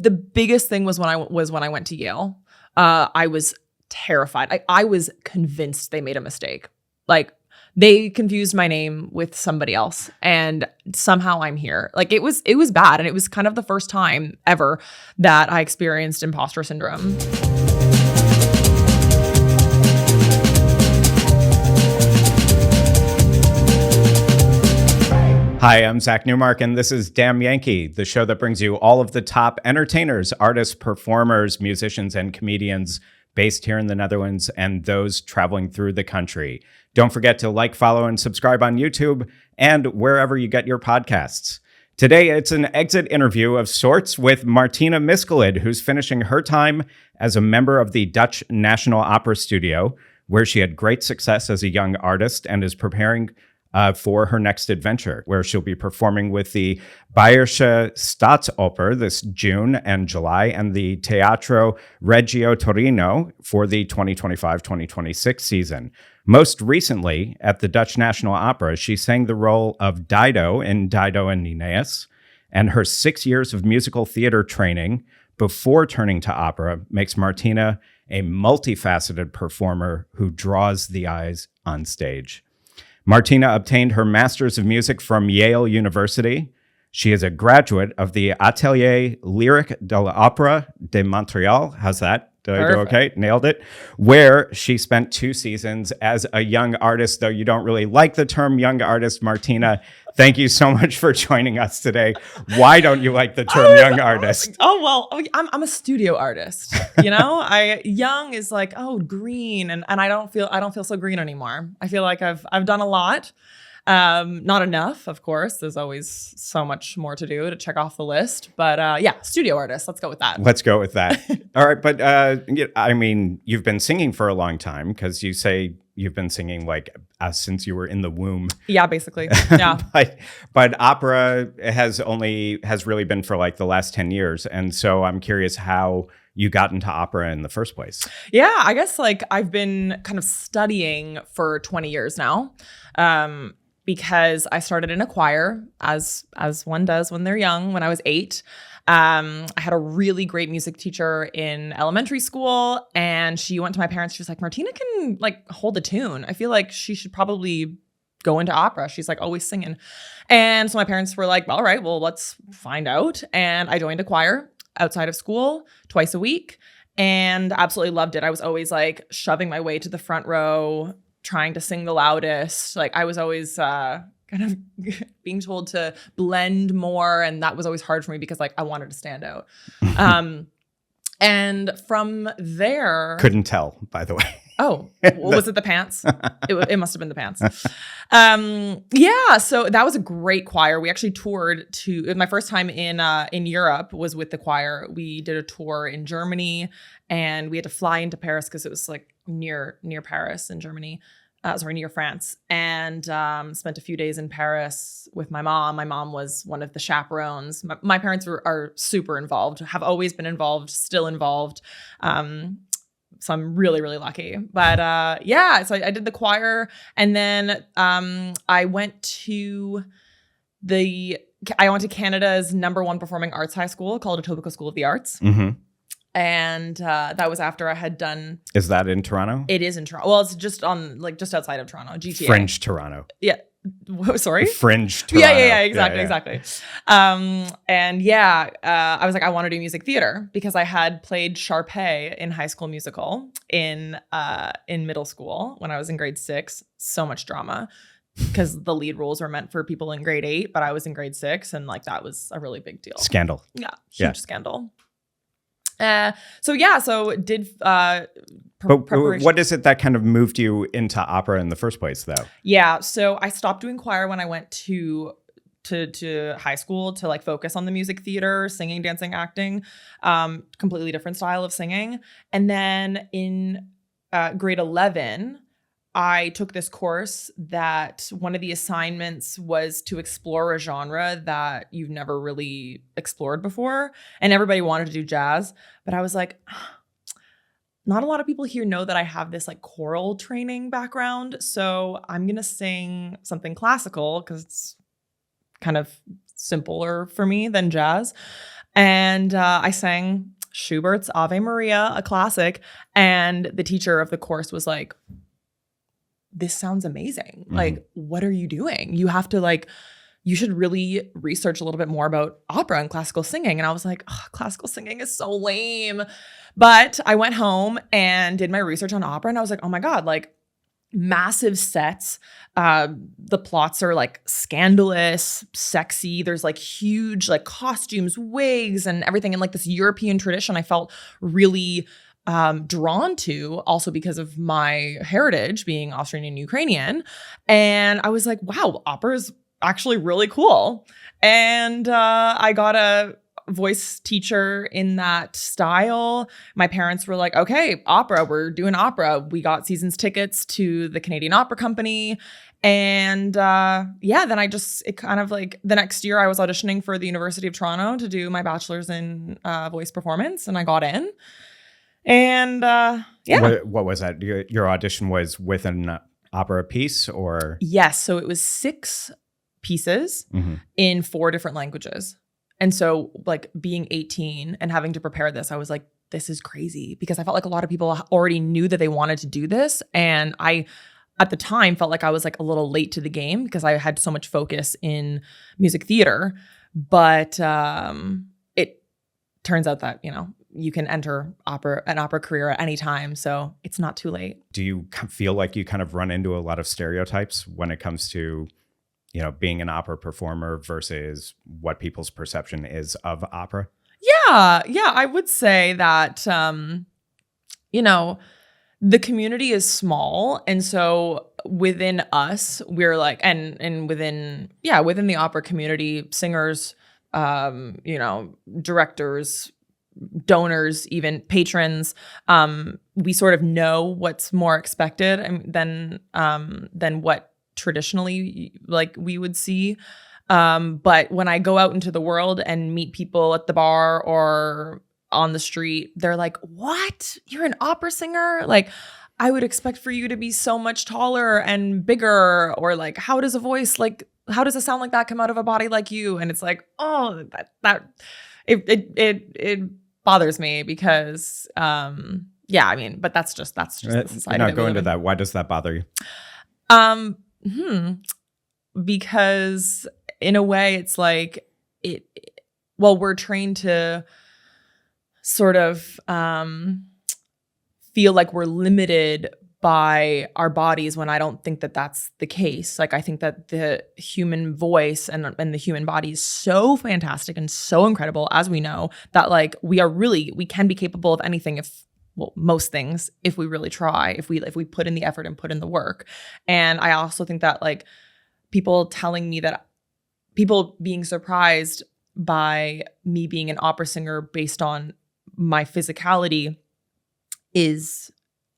the biggest thing was when I went to Yale. I was terrified. I was convinced they made a mistake. Like, they confused my name with somebody else, and somehow I'm here. Like, it was bad, and it was kind of the first time ever that I experienced imposter syndrome. Hi, I'm Zack Newmark, and this is Damn Yankee, the show that brings you all of the top entertainers, artists, performers, musicians, and comedians based here in the Netherlands and those traveling through the country. Don't forget to like, follow, and subscribe on YouTube and wherever you get your podcasts. Today, it's an exit interview of sorts with Martina Myskholid, who's finishing her time as a member of the Dutch National Opera Studio, where she had great success as a young artist and is preparing for her next adventure, where she'll be performing with the Bayerische Staatsoper this June and July, and the Teatro Regio Torino for the 2025-2026 season. Most recently, at the Dutch National Opera, she sang the role of Dido in Dido and Aeneas, and her 6 years of musical theater training before turning to opera makes Martina a multifaceted performer who draws the eyes on stage. Martina obtained her Master's of Music from Yale University. She is a graduate of the Atelier Lyrique de l'Opéra de Montréal. How's that? Did I do okay? Nailed it. Where she spent 2 seasons as a young artist, though you don't really like the term young artist. Martina, thank you so much for joining us today. Why don't you like the term young artist? Well, I'm a studio artist. You know, young is like, oh, green, and I don't feel so green anymore. I feel like I've done a lot. Not enough, of course. There's always so much more to do to check off the list. But yeah, studio artist. Let's go with that. Let's go with that. All right. But I mean, you've been singing for a long time, because you say you've been singing like since you were in the womb. Yeah, basically. Yeah. but opera has really been for like the last 10 years. And so I'm curious how you got into opera in the first place. Yeah, I guess like I've been kind of studying for 20 years now. Because I started in a choir, as one does when they're young, when I was 8. I had a really great music teacher in elementary school, and she went to my parents. She was like, Martina can like hold a tune. I feel like she should probably go into opera. She's like always singing. And so my parents were like, all right, well, let's find out. And I joined a choir outside of school twice a week and absolutely loved it. I was always like shoving my way to the front row, trying to sing the loudest. Like I was always kind of being told to blend more. And that was always hard for me because like I wanted to stand out. And from there... Couldn't tell, by the way. Oh, was it the pants? It must have been the pants. Yeah, so that was a great choir. We actually toured my first time in Europe was with the choir. We did a tour in Germany, and we had to fly into Paris because it was like near Paris in Germany. Near France, and spent a few days in Paris with my mom. My mom was one of the chaperones. My parents are super involved, have always been involved, still involved. So I'm really, really lucky. But yeah, so I did the choir, and then I went to Canada's #1 performing arts high school called Etobicoke School of the Arts. Mm-hmm. And that was after I had done... Is that in Toronto? It is in Toronto. Well, it's just outside of Toronto, GTA. Fringe Toronto. Yeah. Sorry? Fringe Toronto. Yeah, exactly. And yeah, I was like, I want to do music theater because I had played Sharpay in High School Musical in middle school when I was in grade 6. So much drama because the lead roles were meant for people in grade 8, but I was in grade 6, and like that was a really big deal. Scandal. Yeah, huge scandal. So did preparation. What is it that kind of moved you into opera in the first place, though? Yeah, so I stopped doing choir when I went to high school to like focus on the music theater, singing, dancing, acting, completely different style of singing. And then in grade 11, I took this course that one of the assignments was to explore a genre that you've never really explored before. And everybody wanted to do jazz. But I was like, not a lot of people here know that I have this like choral training background. So I'm going to sing something classical because it's kind of simpler for me than jazz. And I sang Schubert's Ave Maria, a classic. And the teacher of the course was like, this sounds amazing. Like, what are you doing? You have to like, you should really research a little bit more about opera and classical singing. And I was like, oh, classical singing is so lame. But I went home and did my research on opera. And I was like, oh my God, like massive sets. The plots are like scandalous, sexy. There's like huge like costumes, wigs, and everything in like this European tradition I felt really drawn to, also because of my heritage being Austrian and Ukrainian. And I was like, wow, opera is actually really cool. And I got a voice teacher in that style. My parents were like, okay, opera, we're doing opera. We got seasons tickets to the Canadian Opera Company. And then it kind of like the next year I was auditioning for the University of Toronto to do my bachelor's in voice performance, and I got in. And What was that? Your audition was with an opera piece or? Yes. So it was 6 pieces in 4 different languages. And so like being 18 and having to prepare this, I was like, this is crazy, because I felt like a lot of people already knew that they wanted to do this. And I, at the time, felt like I was like a little late to the game because I had so much focus in music theater. But it turns out that, you can enter an opera career at any time. So it's not too late. Do you feel like you kind of run into a lot of stereotypes when it comes to, being an opera performer versus what people's perception is of opera? Yeah, I would say that, the community is small. And so within us, we're like, and within the opera community, singers, directors, donors, even patrons, we sort of know what's more expected than what traditionally like we would see. But when I go out into the world and meet people at the bar or on the street, they're like, what? You're an opera singer? Like, I would expect for you to be so much taller and bigger, or like, how does a sound like that come out of a body like you? And it's like, oh, it bothers me because, but that's just the society. Not go into that. Why does that bother you? Because in a way it's like we're trained to sort of feel like we're limited by our bodies, when I don't think that that's the case. Like, I think that the human voice and the human body is so fantastic and so incredible, as we know, that like we can be capable of anything most things if we really try, if we put in the effort and put in the work. And I also think that like people being surprised by me being an opera singer based on my physicality is,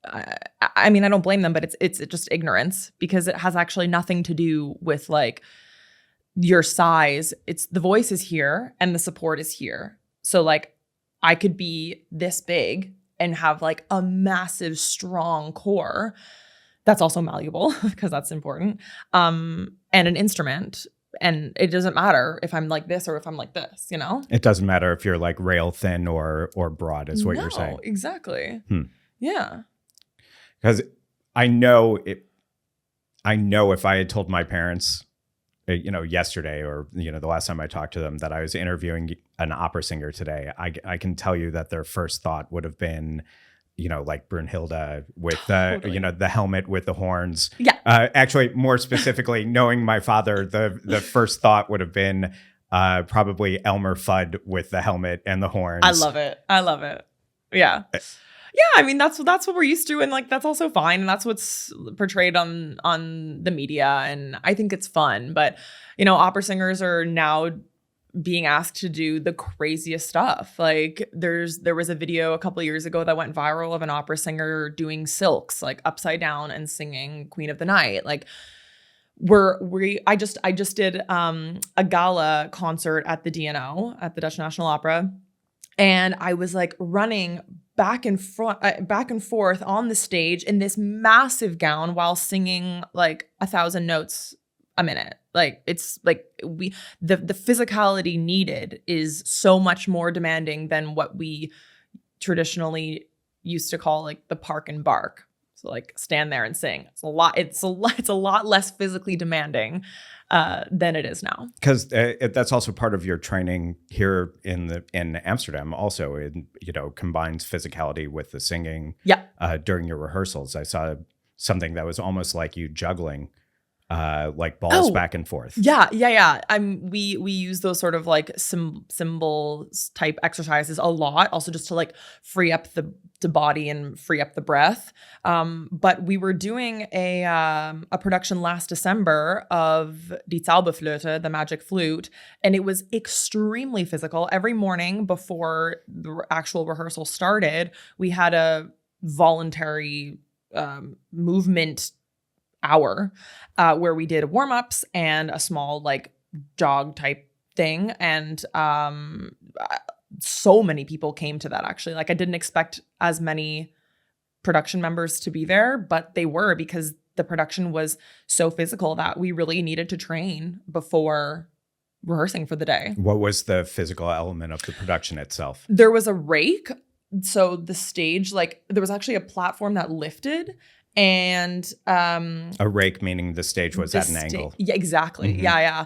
I don't blame them, but it's just ignorance, because it has actually nothing to do with like your size. It's the voice is here and the support is here. So like I could be this big and have like a massive, strong core that's also malleable, because that's important, and an instrument. And it doesn't matter if I'm like this or if I'm like this, It doesn't matter if you're like rail thin or broad, is what you're saying. Exactly. Yeah. Because I know if I had told my parents, yesterday or, the last time I talked to them, that I was interviewing an opera singer today, I can tell you that their first thought would have been, like Brunhilde with Totally. The helmet with the horns. Yeah. Actually, more specifically, knowing my father, the first thought would have been probably Elmer Fudd with the helmet and the horns. I love it. Yeah. Yeah, that's what we're used to, and like that's also fine, and that's what's portrayed on the media, and I think it's fun. But opera singers are now being asked to do the craziest stuff. Like there was a video a couple of years ago that went viral of an opera singer doing silks like upside down and singing Queen of the Night. Like I just did a gala concert at the DNO, at the Dutch National Opera, and I was like running back and forth on the stage in this massive gown while singing like 1,000 notes a minute. Like it's like the physicality needed is so much more demanding than what we traditionally used to call like the park and bark. So like stand there and sing. It's a lot less physically demanding than it is now. Because that's also part of your training here in Amsterdam. Also, combines physicality with the singing. Yeah. During your rehearsals, I saw something that was almost like you juggling, like balls back and forth. Yeah. We use those sort of like symbols type exercises a lot, also just to like free up the body and free up the breath. But we were doing a production last December of Die Zauberflöte, the magic flute, and it was extremely physical. Every morning before the actual rehearsal started, we had a voluntary movement hour where we did warm-ups and a small like jog type thing. And so many people came to that, actually. Like I didn't expect as many production members to be there, but they were, because the production was so physical that we really needed to train before rehearsing for the day. What was the physical element of the production itself? There was a rake. So the stage, like there was actually a platform that lifted, and a rake meaning the stage was at an angle. Yeah, exactly. Mm-hmm. Yeah.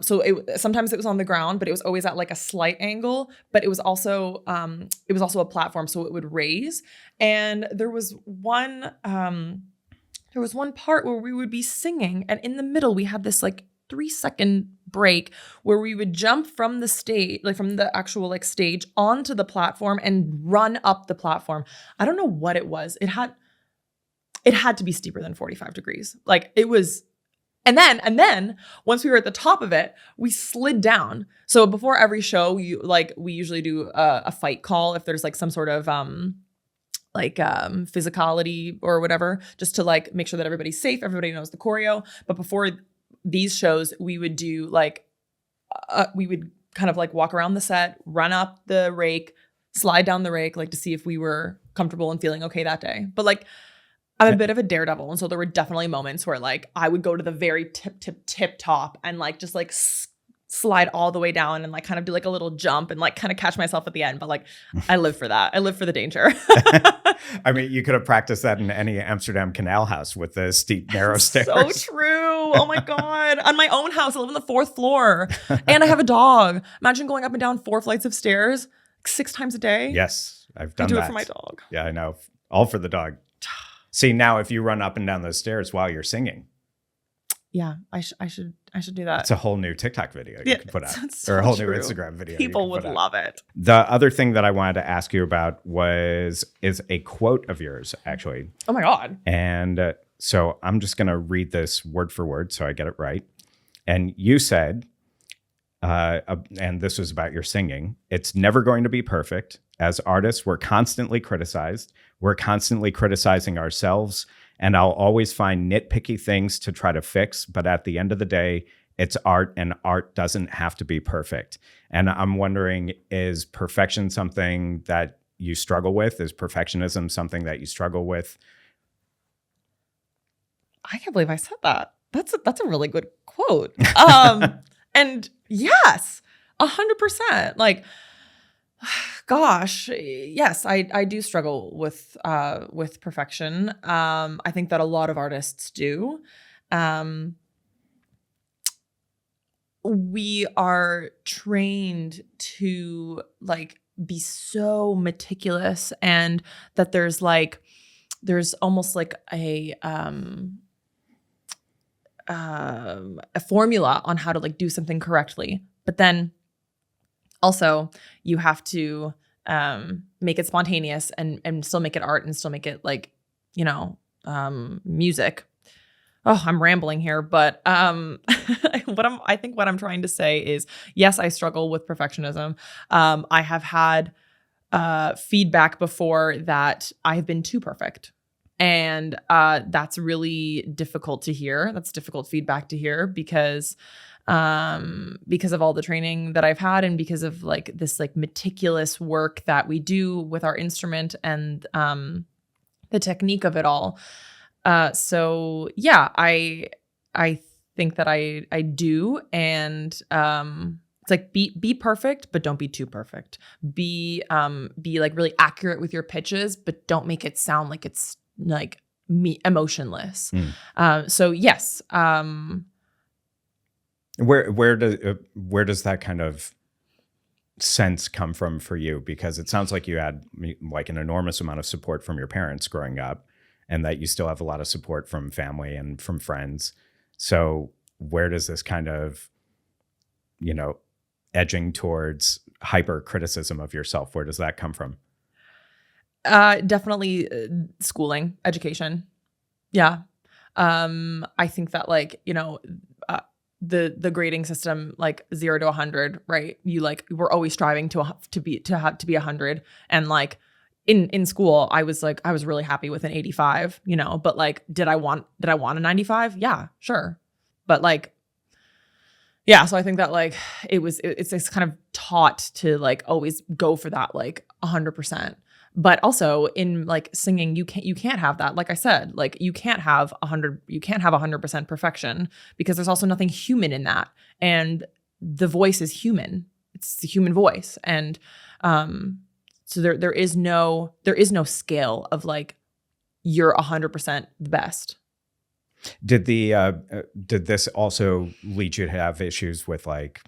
So sometimes it was on the ground, but it was always at like a slight angle. But it was also a platform, so it would raise. And there was one part where we would be singing, and in the middle we had this like 3-second break where we would jump from the stage, like from the actual like stage onto the platform and run up the platform. I don't know what it was. It had to be steeper than 45 degrees. Like it was, and then once we were at the top of it, we slid down. So before every show, we usually do a fight call if there's like some sort of physicality or whatever, just to like make sure that everybody's safe, everybody knows the choreo. But before these shows, we would do like, we would kind of like walk around the set, run up the rake, slide down the rake, like to see if we were comfortable and feeling okay that day. But like, I'm a bit of a daredevil. And so there were definitely moments where like I would go to the very tip top and like just like slide all the way down and like kind of do like a little jump and like kind of catch myself at the end. But like I live for that. I live for the danger. I mean, you could have practiced that in any Amsterdam canal house with the steep, narrow stairs. So true. Oh my God. On my own house, I live on the 4th floor and I have a dog. Imagine going up and down 4 flights of stairs 6 times a day. Yes, I've done that. I do it for my dog. Yeah, I know. All for the dog. See, now if you run up and down those stairs while you're singing. Yeah, I should do that. It's a whole new TikTok video you can put out. So or a whole true. new Instagram video. People would love it. The other thing that I wanted to ask you about is a quote of yours, actually. Oh my God. And so I'm just going to read this word for word so I get it right. And you said, and this was about your singing, it's never going to be perfect. As artists, we're constantly criticized. We're constantly criticizing ourselves. And I'll always find nitpicky things to try to fix. But at the end of the day, it's art, and art doesn't have to be perfect. And I'm wondering, is perfection something that you struggle with? Is perfectionism something that you struggle with? I can't believe I said that. That's a really good quote. And yes, 100%. Like, gosh, yes, I do struggle with perfection. I think that a lot of artists do. We are trained to like be so meticulous, and that there's almost like a formula on how to like do something correctly. But then also you have to make it spontaneous and still make it art and still make it like, music. Oh, I'm rambling here, but I think what I'm trying to say is, yes, I struggle with perfectionism. I have had feedback before that I have been too perfect. And that's really difficult to hear. That's difficult feedback to hear because of all the training that I've had, and because of like this like meticulous work that we do with our instrument and the technique of it all. So yeah, I think that I do. And it's like be perfect, but don't be too perfect. Be like really accurate with your pitches, but don't make it sound like it's like emotionless. So yes. Where does that kind of sense come from for you? Because it sounds like you had like an enormous amount of support from your parents growing up, and that you still have a lot of support from family and from friends. So where does this kind of, edging towards hyper criticism of yourself, where does that come from? Definitely schooling, education. Yeah. I think that like, the grading system, like 0 to 100, right? We're always striving to be 100. And like in school, I was really happy with an 85, but like, did I want a 95? Yeah, sure. But like, yeah. So I think that like, it's kind of taught to like always go for that, like 100%. But also in like singing, you can't have that. Like I said, like you can't have 100% perfection, because there's also nothing human in that. And the voice is human. It's the human voice. And so there is no scale of like you're 100% the best. Did this also lead you to have issues with like,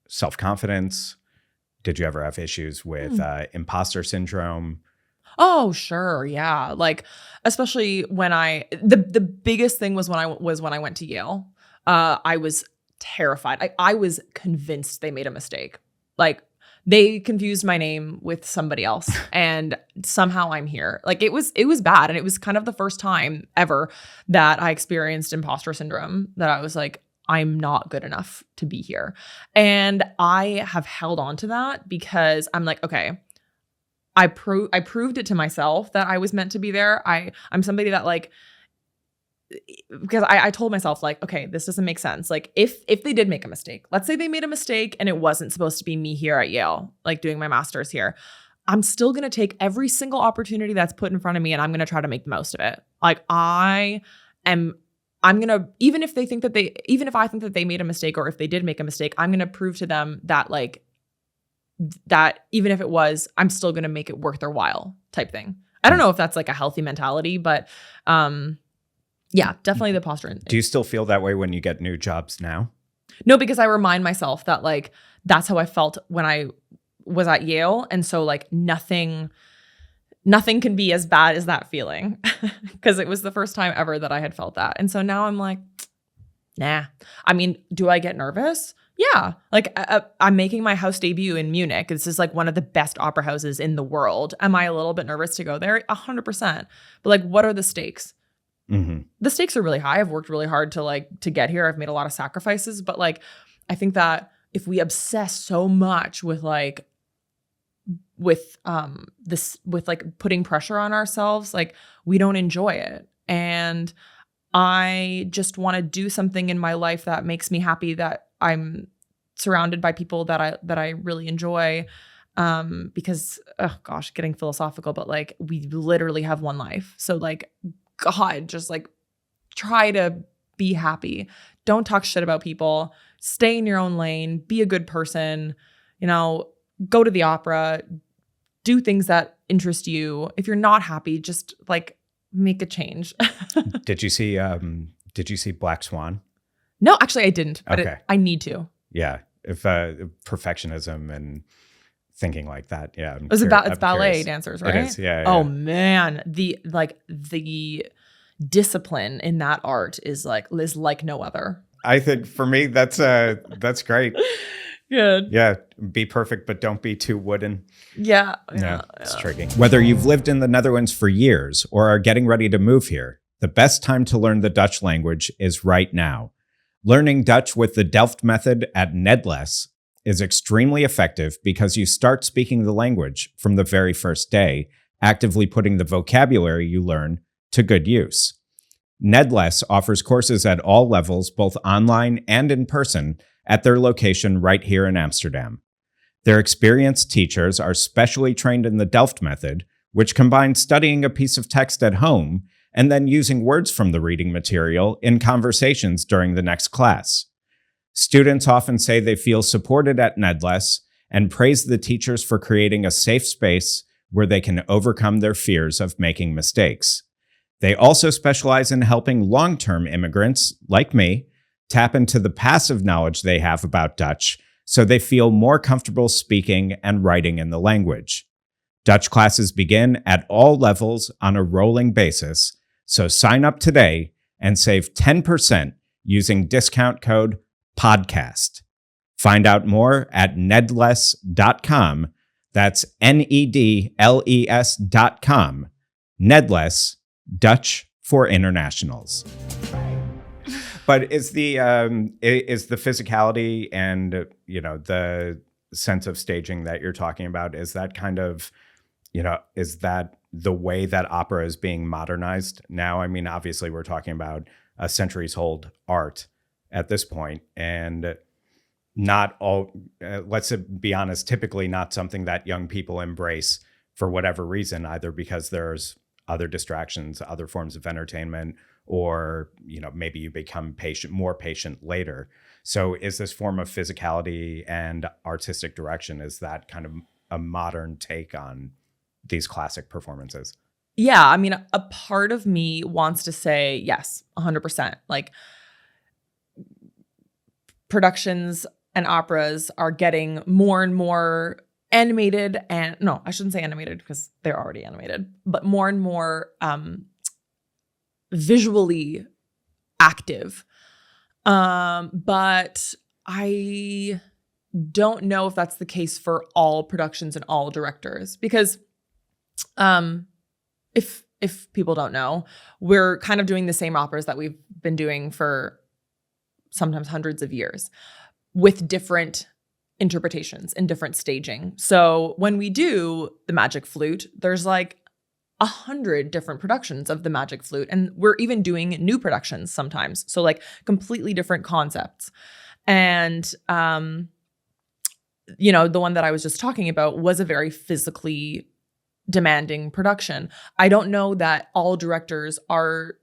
self-confidence? Did you ever have issues with imposter syndrome? Oh, sure. Yeah. Like, especially when the biggest thing was when I went to Yale. I was terrified. I was convinced they made a mistake. Like, they confused my name with somebody else, and somehow I'm here. Like, it was bad. And it was kind of the first time ever that I experienced imposter syndrome, that I was like, I'm not good enough to be here. And I have held on to that, because I'm like, okay, I proved it to myself that I was meant to be there. I'm somebody that like, because I told myself like, okay, this doesn't make sense. Like if they did make a mistake, let's say they made a mistake and it wasn't supposed to be me here at Yale, like doing my master's here, I'm still going to take every single opportunity that's put in front of me, and I'm going to try to make the most of it. Like I'm going to, even if I think that they made a mistake, or if they did make a mistake, I'm going to prove to them that like, that even if it was, I'm still going to make it worth their while type thing. I don't know if that's like a healthy mentality, but yeah, definitely the posture. Do you still feel that way when you get new jobs now? No, because I remind myself that like, that's how I felt when I was at Yale. And so like nothing can be as bad as that feeling, because it was the first time ever that I had felt that. And so now I'm like, nah. I mean, do I get nervous? Yeah. Like I'm making my house debut in Munich. This is like one of the best opera houses in the world. Am I a little bit nervous to go there? 100%. But like, what are the stakes? Mm-hmm. The stakes are really high. I've worked really hard to get here. I've made a lot of sacrifices, but like, I think that if we obsess so much with putting pressure on ourselves, like we don't enjoy it. And I just want to do something in my life that makes me happy, that I'm surrounded by people that I really enjoy. Because, oh gosh, getting philosophical, but like we literally have one life. So like, God, just like try to be happy. Don't talk shit about people. Stay in your own lane. Be a good person. Go to the opera. Do things that interest you. If you're not happy, just like make a change. Did you see Black Swan? No, actually I didn't, but okay. I need to. Yeah. If perfectionism and thinking like that. Yeah. It's ballet dancers, right? It is. Yeah. Oh man. The discipline in that art is like no other. I think for me, that's great. Good. Yeah. Be perfect, but don't be too wooden. Yeah. It's tricky. Whether you've lived in the Netherlands for years or are getting ready to move here, the best time to learn the Dutch language is right now. Learning Dutch with the Delft method at Nedles is extremely effective, because you start speaking the language from the very first day, actively putting the vocabulary you learn to good use. Nedles offers courses at all levels, both online and in person, at their location right here in Amsterdam. Their experienced teachers are specially trained in the Delft method, which combines studying a piece of text at home and then using words from the reading material in conversations during the next class. Students often say they feel supported at Nedless and praise the teachers for creating a safe space where they can overcome their fears of making mistakes. They also specialize in helping long-term immigrants, like me, tap into the passive knowledge they have about Dutch so they feel more comfortable speaking and writing in the language. Dutch classes begin at all levels on a rolling basis, so sign up today and save 10% using discount code PODCAST. Find out more at nedless.com. That's NEDLES.com. Nedless, Dutch for internationals. But is the physicality and the sense of staging that you're talking about, is that kind of, is that the way that opera is being modernized now? I mean, obviously we're talking about a centuries old art at this point, and not all, let's be honest, typically not something that young people embrace for whatever reason, either because there's other distractions, other forms of entertainment, or maybe you become more patient later. So is this form of physicality and artistic direction, is that kind of a modern take on these classic performances? Yeah, I mean, a part of me wants to say yes, 100%. Like, productions and operas are getting more and more animated, and no, I shouldn't say animated because they're already animated, but more and more visually active. But I don't know if that's the case for all productions and all directors, because if people don't know, we're kind of doing the same operas that we've been doing for sometimes hundreds of years with different interpretations and different staging. So when we do the Magic Flute, there's like 100 different productions of the Magic Flute, and we're even doing new productions sometimes. So like completely different concepts. And the one that I was just talking about was a very physically demanding production. I don't know that all directors are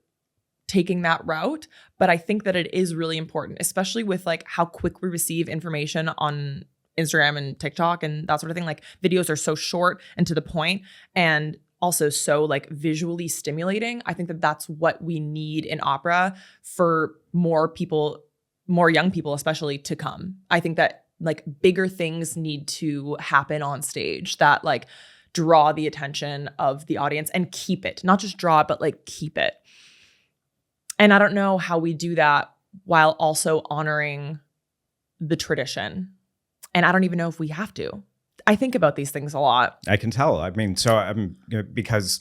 taking that route, but I think that it is really important, especially with like how quick we receive information on Instagram and TikTok and that sort of thing. Like, videos are so short and to the point, and also so like visually stimulating. I think that that's what we need in opera for more people, more young people especially, to come. I think that like bigger things need to happen on stage that like draw the attention of the audience and keep it, not just draw it, but like keep it. And I don't know how we do that while also honoring the tradition. And I don't even know if we have to. I think about these things a lot. I can tell. I mean, because,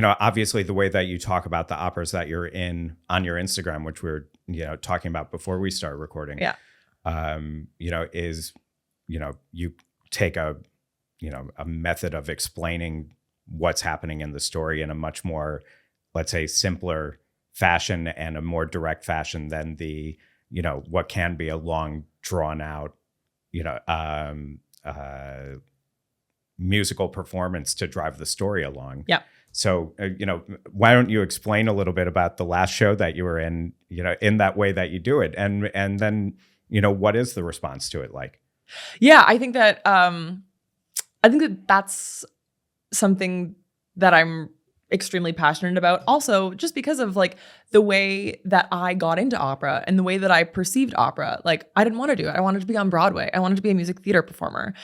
obviously the way that you talk about the operas that you're in on your Instagram, which we were, talking about before we started recording, is, you take a method of explaining what's happening in the story in a much more, let's say, simpler fashion and a more direct fashion than the, what can be a long drawn out, musical performance to drive the story along. Yeah. So, why don't you explain a little bit about the last show that you were in, in that way that you do it, and then, what is the response to it like? Yeah, I think that that's something that I'm extremely passionate about. Also, just because of like the way that I got into opera and the way that I perceived opera. Like, I didn't want to do it. I wanted to be on Broadway. I wanted to be a music theater performer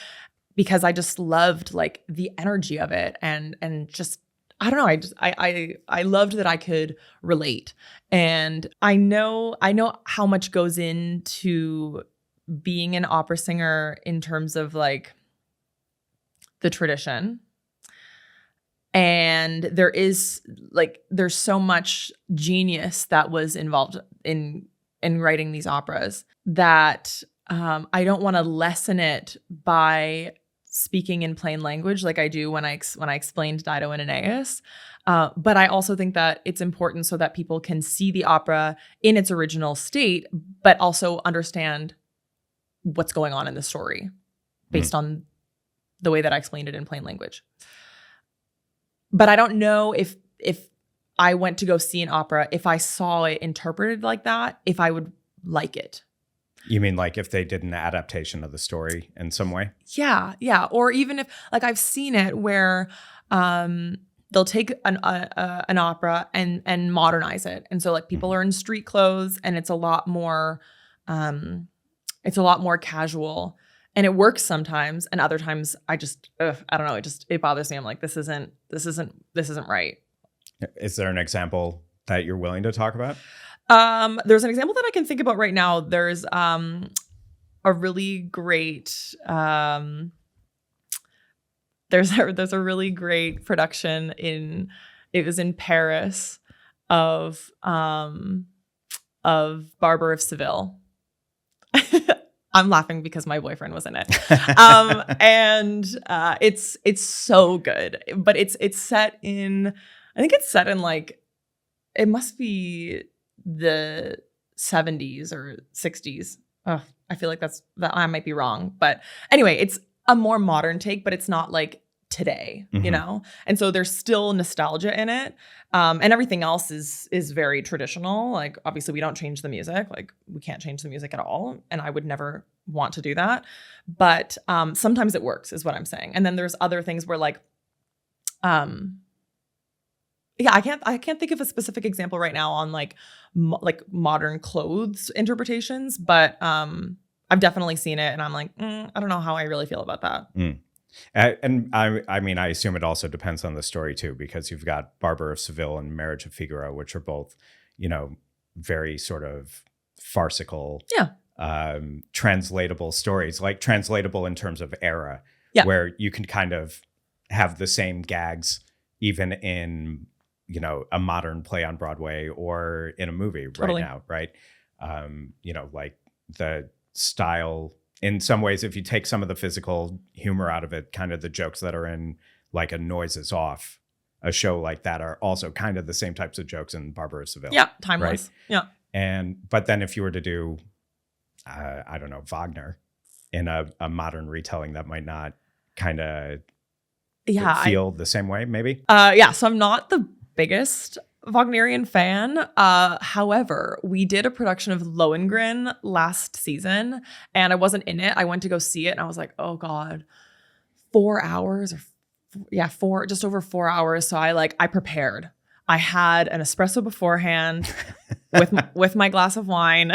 because I just loved like the energy of it, and just, I don't know, I loved that I could relate. And I know how much goes into being an opera singer in terms of like the tradition. And there's so much genius that was involved in writing these operas that I don't want to lessen it by speaking in plain language like I do when I explained Dido and Aeneas. But I also think that it's important so that people can see the opera in its original state, but also understand what's going on in the story based on the way that I explained it in plain language. But I don't know if I went to go see an opera if I saw it interpreted like that, if I would like it. You mean like if they did an adaptation of the story in some way? Yeah. Or even if, like, I've seen it where they'll take an opera and modernize it, and so like people are in street clothes, and it's a lot more casual, and it works sometimes, and other times I don't know, it bothers me. I'm like, this isn't right. Is there an example that you're willing to talk about? There's an example that I can think about right now. There's a really great there's a really great production it was in Paris of Barber of Seville. I'm laughing because my boyfriend was in it. And it's so good, but it's set in, I think it's set in like, it must be the 70s or 60s. Oh, I feel like that I might be wrong. But anyway, it's a more modern take, but it's not like today, you know? And so there's still nostalgia in it. And everything else is very traditional. Like, obviously we don't change the music. Like, we can't change the music at all. And I would never want to do that. But sometimes it works, is what I'm saying. And then there's other things where like, yeah, I can't think of a specific example right now on like modern clothes interpretations, but I've definitely seen it, and I'm like, I don't know how I really feel about that. And I mean, I assume it also depends on the story too, because you've got Barber of Seville and Marriage of Figaro, which are both, you know, very sort of farcical, translatable stories, like translatable in terms of era, where you can kind of have the same gags even in, you know, a modern play on Broadway or in a movie right now, right? You know, like the style, in some ways, if you take some of the physical humor out of it, kind of the jokes that are in like A Noise Is Off, a show like that, are also kind of the same types of jokes in Barber of Seville. Yeah, timeless. Right? Yeah. But then if you were to do, I don't know, Wagner in a modern retelling, that might not kind of feel the same way, maybe? So I'm not the biggest Wagnerian fan. However, we did a production of Lohengrin last season, and I wasn't in it. I went to go see it, and I was like, oh God, 4 hours just over 4 hours. So I prepared. I had an espresso beforehand with my glass of wine.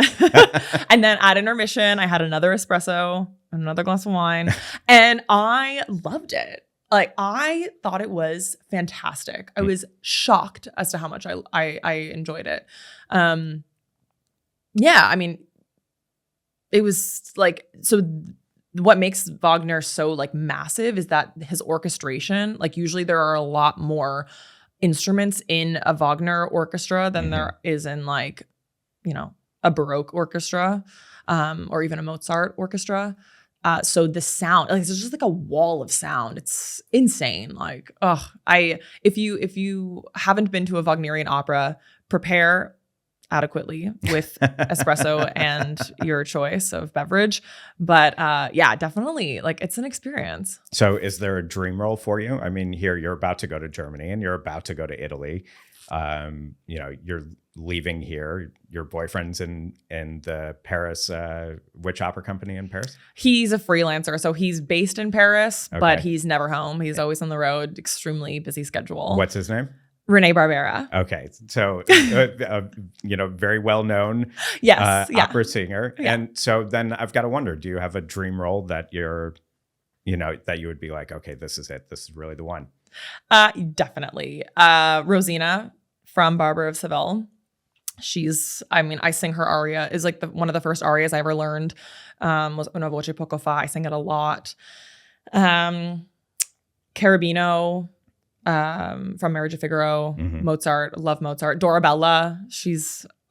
And then at intermission, I had another espresso, another glass of wine, and I loved it. Like, I thought it was fantastic. I was shocked as to how much I enjoyed it. I mean, it was like, so what makes Wagner so like massive is that his orchestration, like usually there are a lot more instruments in a Wagner orchestra than there is in like, you know, a Baroque orchestra, or even a Mozart orchestra. So the sound, like, it's just like a wall of sound. It's insane. Like, if you haven't been to a Wagnerian opera, prepare adequately with espresso and your choice of beverage. But definitely, like, it's an experience. So is there a dream role for you? I mean, here you're about to go to Germany and you're about to go to Italy. You know, you're leaving here. Your boyfriend's in the Paris, which opera company in Paris? He's a freelancer, so he's based in Paris, but he's never home. He's always on the road, extremely busy schedule. What's his name? Rene Barbera. Okay, so you know, very well known opera singer. Yeah. And so then I've got to wonder, do you have a dream role that you're, you know, that you would be like, okay, this is it. This is really the one. Definitely. Rosina from Barber of Seville. I sing her aria, is like one of the first arias I ever learned, was Una voce poco fa. I sing it a lot. Carabino, from Marriage of Figaro, Mozart, love Mozart. Dorabella,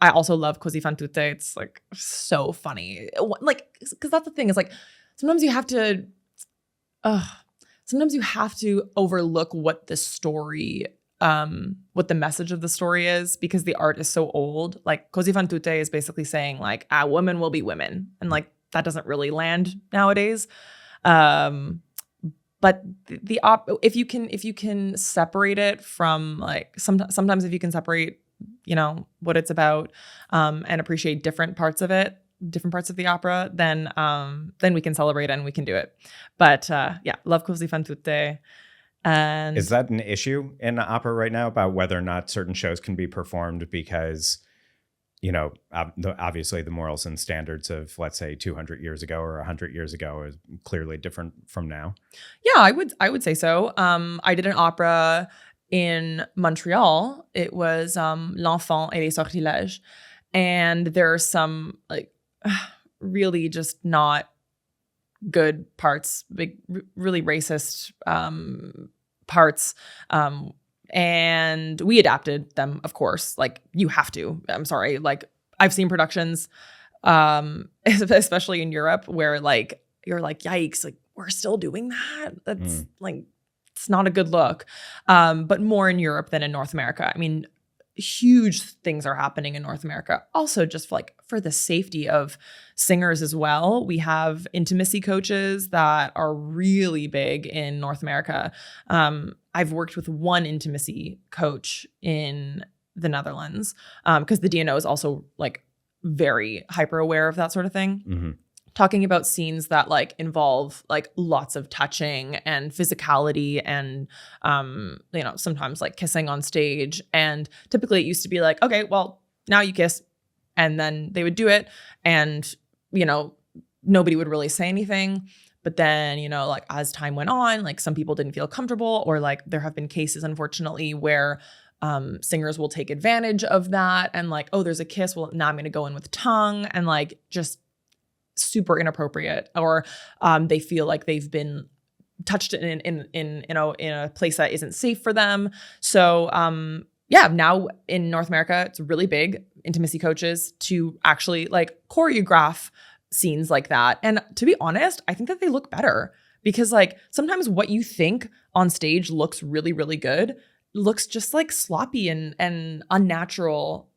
I also love Così fan tutte. It's like so funny. Like, because that's the thing, is like, sometimes you have to overlook what the story, what the message of the story is, because the art is so old. Like, Così fan tutte is basically saying like, women will be women. And like, that doesn't really land nowadays. But but if you can separate it from like sometimes if you can separate, what it's about, and appreciate different parts of the opera, then we can celebrate it and we can do it. But love così fan tutte. And is that an issue in opera right now about whether or not certain shows can be performed because, obviously the morals and standards of, let's say, 200 years ago or 100 years ago is clearly different from now? Yeah, I would say so. I did an opera in Montreal. It was L'Enfant et les Sortilèges. And there are some like really just not good parts, really racist parts. And we adapted them, of course. Like, you have to. I'm sorry. Like, I've seen productions, especially in Europe, where like you're like, yikes, like we're still doing that. That's like, it's not a good look. But more in Europe than in North America. I mean, huge things are happening in North America. Also, just for the safety of singers as well. We have intimacy coaches that are really big in North America. I've worked with one intimacy coach in the Netherlands because the DNO is also like very hyper aware of that sort of thing. Mm-hmm. Talking about scenes that like involve like lots of touching and physicality and, sometimes like kissing on stage. And typically it used to be like, okay, well, now you kiss. And then they would do it. And, nobody would really say anything. But then, like as time went on, like some people didn't feel comfortable, or like there have been cases, unfortunately, where singers will take advantage of that. And like, oh, there's a kiss. Well, now I'm going to go in with tongue, and like just super inappropriate, or they feel like they've been touched in a place that isn't safe for them. So now in North America, it's really big, intimacy coaches to actually like choreograph scenes like that. And to be honest, I think that they look better, because like sometimes what you think on stage looks really, really good looks just like sloppy and unnatural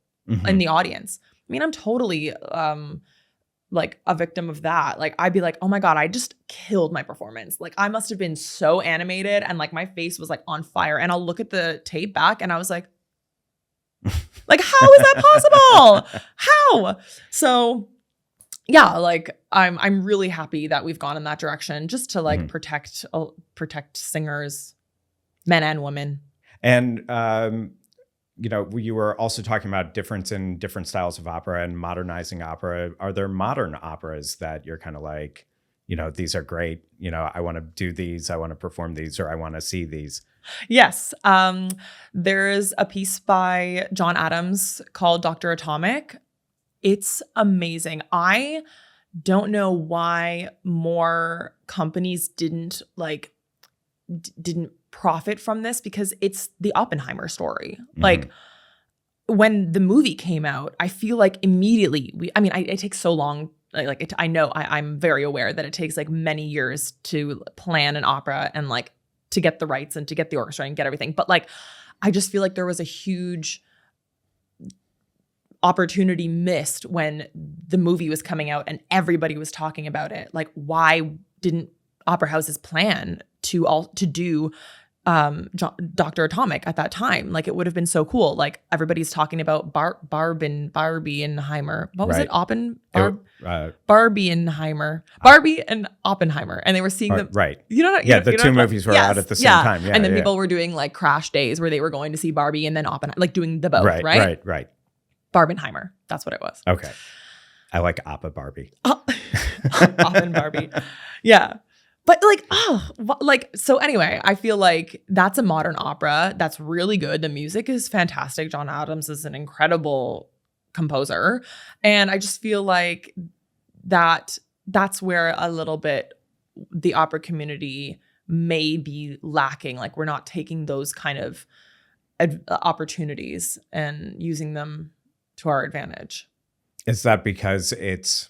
in the audience. I mean, I'm totally like a victim of that. Like I'd be like, oh my God, I just killed my performance. Like I must have been so animated and like my face was like on fire. And I'll look at the tape back and I was like, how is that possible? How? So yeah, like I'm really happy that we've gone in that direction, just to like protect singers, men and women. And you were also talking about difference in different styles of opera and modernizing opera. Are there modern operas that you're kind of like, these are great, I want to do these, I want to perform these, or I want to see these? Yes. There is a piece by John Adams called Dr. Atomic. It's amazing. I don't know why more companies didn't profit from this, because it's the Oppenheimer story. Like when the movie came out, I feel like immediately it takes so long. I'm very aware that it takes like many years to plan an opera and like to get the rights and to get the orchestra and get everything. But like, I just feel like there was a huge opportunity missed when the movie was coming out and everybody was talking about it. Like, why didn't opera houses plan to do Dr. Atomic at that time? Like, it would have been so cool. Like, everybody's talking about Barbienheimer. What was it? Barbienheimer. Barbie and Oppenheimer. And they were seeing them. Right. The two movies were out at the same time. Yeah, and then people were doing like crash days where they were going to see Barbie and then Oppenheimer, like doing the both, right? Right. Barbenheimer. That's what it was. Okay. I like Oppa Barbie. Oppen Barbie. Yeah. But so anyway, I feel like that's a modern opera that's really good. The music is fantastic. John Adams is an incredible composer. And I just feel like that's where a little bit the opera community may be lacking. Like, we're not taking those kind of opportunities and using them to our advantage. Is that because it's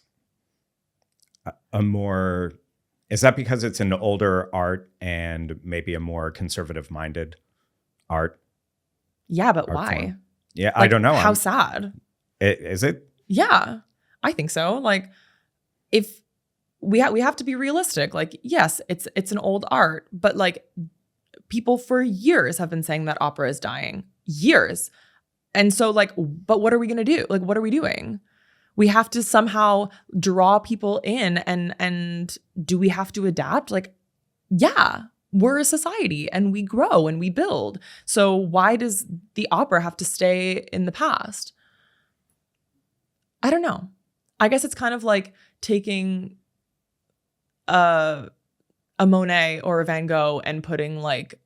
is that because it's an older art and maybe a more conservative-minded art? Yeah, but why? Form? Yeah, I don't know. How sad. Is it? Yeah, I think so. Like, if we have to be realistic. Like, yes, it's an old art, but like people for years have been saying that opera is dying. Years. And so like, but what are we going to do? Like, what are we doing? We have to somehow draw people in, and do we have to adapt? Like, yeah, we're a society and we grow and we build. So why does the opera have to stay in the past? I don't know. I guess it's kind of like taking a Monet or a Van Gogh and putting like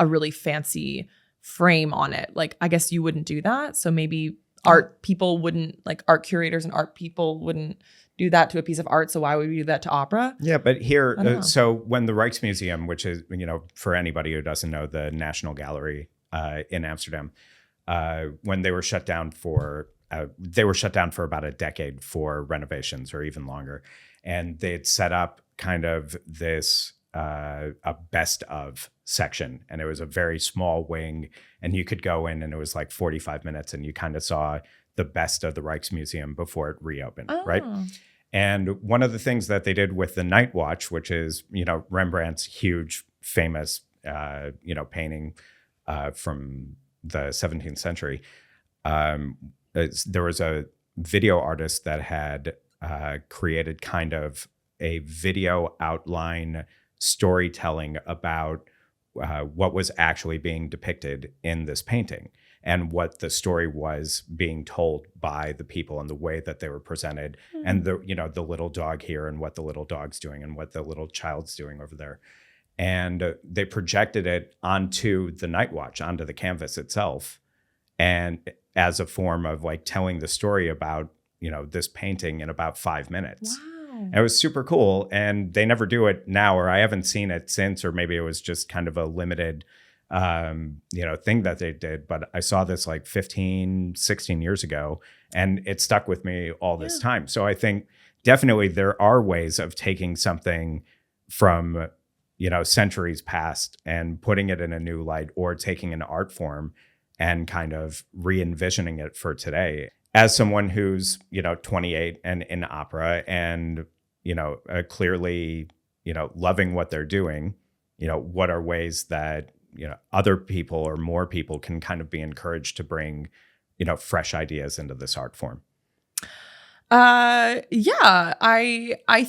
a really fancy frame on it. Like, I guess you wouldn't do that. So maybe art people wouldn't, like art curators and art people wouldn't do that to a piece of art. So why would we do that to opera? Yeah, but here, so when the Rijksmuseum, which is, for anybody who doesn't know, the National Gallery in Amsterdam, when they were shut down for about a decade for renovations or even longer. And they'd set up kind of this a best of section, and it was a very small wing, and you could go in and it was like 45 minutes and you kind of saw the best of the Rijksmuseum before it reopened, right? And one of the things that they did with the Night Watch, which is, Rembrandt's huge famous, painting from the 17th century, there was a video artist that had created kind of a video outline storytelling about what was actually being depicted in this painting and what the story was being told by the people and the way that they were presented, and the little dog here and what the little dog's doing and what the little child's doing over there. And they projected it onto the Night Watch, onto the canvas itself, and as a form of like telling the story about, this painting in about 5 minutes. Wow. And it was super cool. And they never do it now, or I haven't seen it since, or maybe it was just kind of a limited, thing that they did. But I saw this like 15, 16 years ago, and it stuck with me all this time. So I think definitely there are ways of taking something from, centuries past and putting it in a new light, or taking an art form and kind of re-envisioning it for today. As someone who's, 28 and in opera and, clearly, loving what they're doing, what are ways that, other people or more people can kind of be encouraged to bring, fresh ideas into this art form? I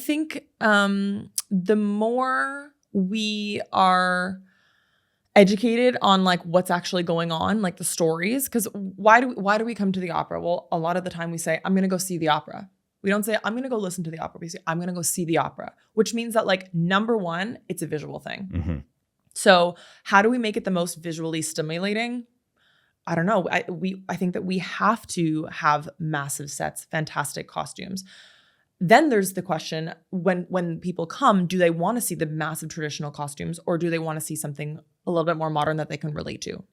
think the more we are educated on like what's actually going on, like the stories, because why do we come to the opera? Well, a lot of the time we say, I'm going to go see the opera. We don't say, I'm going to go listen to the opera. We say, I'm going to go see the opera, which means that like, number one, it's a visual thing. Mm-hmm. So how do we make it the most visually stimulating? I don't know. I think that we have to have massive sets, fantastic costumes. Then there's the question, when people come, do they want to see the massive traditional costumes, or do they want to see something a little bit more modern that they can relate to?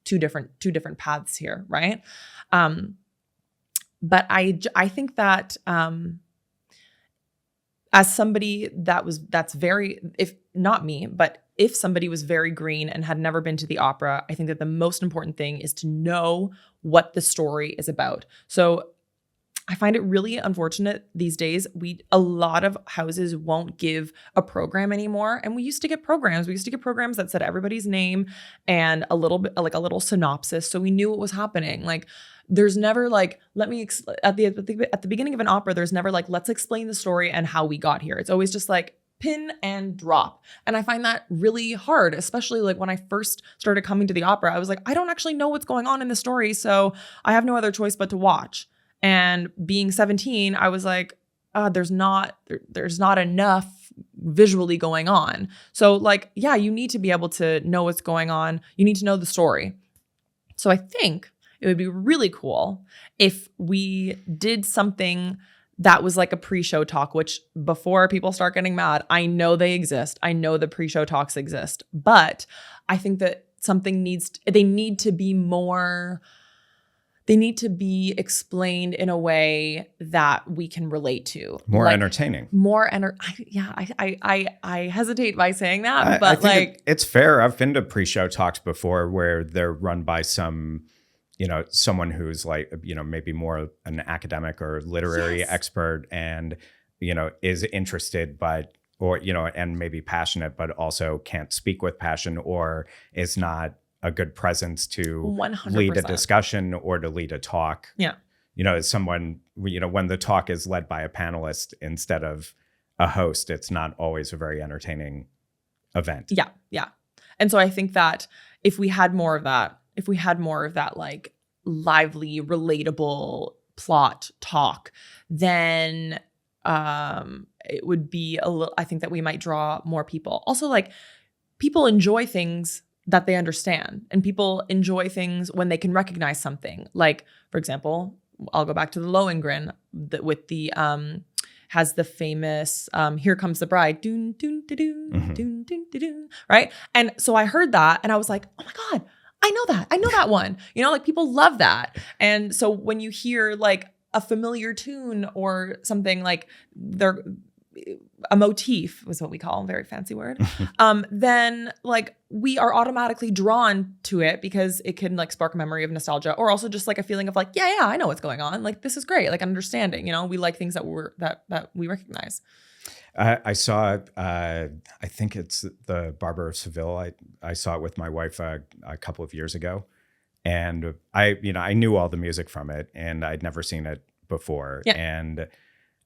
Two different paths here, right? But I think that as somebody that's very, if not me, but if somebody was very green and had never been to the opera, I think that the most important thing is to know what the story is about. So I find it really unfortunate these days. A lot of houses won't give a program anymore. And we used to get programs. We used to get programs that said everybody's name and a little bit, like a little synopsis. So we knew what was happening. Like there's never like, at the beginning of an opera, there's never like, let's explain the story and how we got here. It's always just like pin and drop. And I find that really hard, especially like when I first started coming to the opera, I was like, I don't actually know what's going on in the story. So I have no other choice but to watch. And being 17, I was like, there's not enough visually going on. So like, yeah, you need to be able to know what's going on. You need to know the story. So I think it would be really cool if we did something that was like a pre-show talk, which before people start getting mad, I know they exist. I know the pre-show talks exist, but I think that they need to be explained in a way that we can relate to. More entertaining. I hesitate by saying that, but I think it's fair. I've been to pre-show talks before where they're run by someone who's like, maybe more an academic or literary expert. And is interested, and maybe passionate, but also can't speak with passion, or is not a good presence to 100%. lead a discussion or to lead a talk. Yeah. As someone, when the talk is led by a panelist instead of a host, it's not always a very entertaining event. Yeah. Yeah. And so I think that if we had more of that, like lively, relatable plot talk, then it would be I think that we might draw more people. Also, like, people enjoy things that they understand, and people enjoy things when they can recognize something. Like, for example, I'll go back to the Lohengrin that with the has the famous "Here Comes the Bride," doon, doon, doon, doon, doon, doon, right? And so I heard that, and I was like, oh my God, I know that one. Like, people love that. And so when you hear like a familiar tune or something, like a motif was what we call, a very fancy word, then like we are automatically drawn to it because it can like spark a memory of nostalgia, or also just like a feeling of like, yeah, I know what's going on. Like, this is great. Like, understanding, we like things that we recognize. I saw, I think it's the Barber of Seville. I saw it with my wife a couple of years ago, and I knew all the music from it, and I'd never seen it before. Yeah. And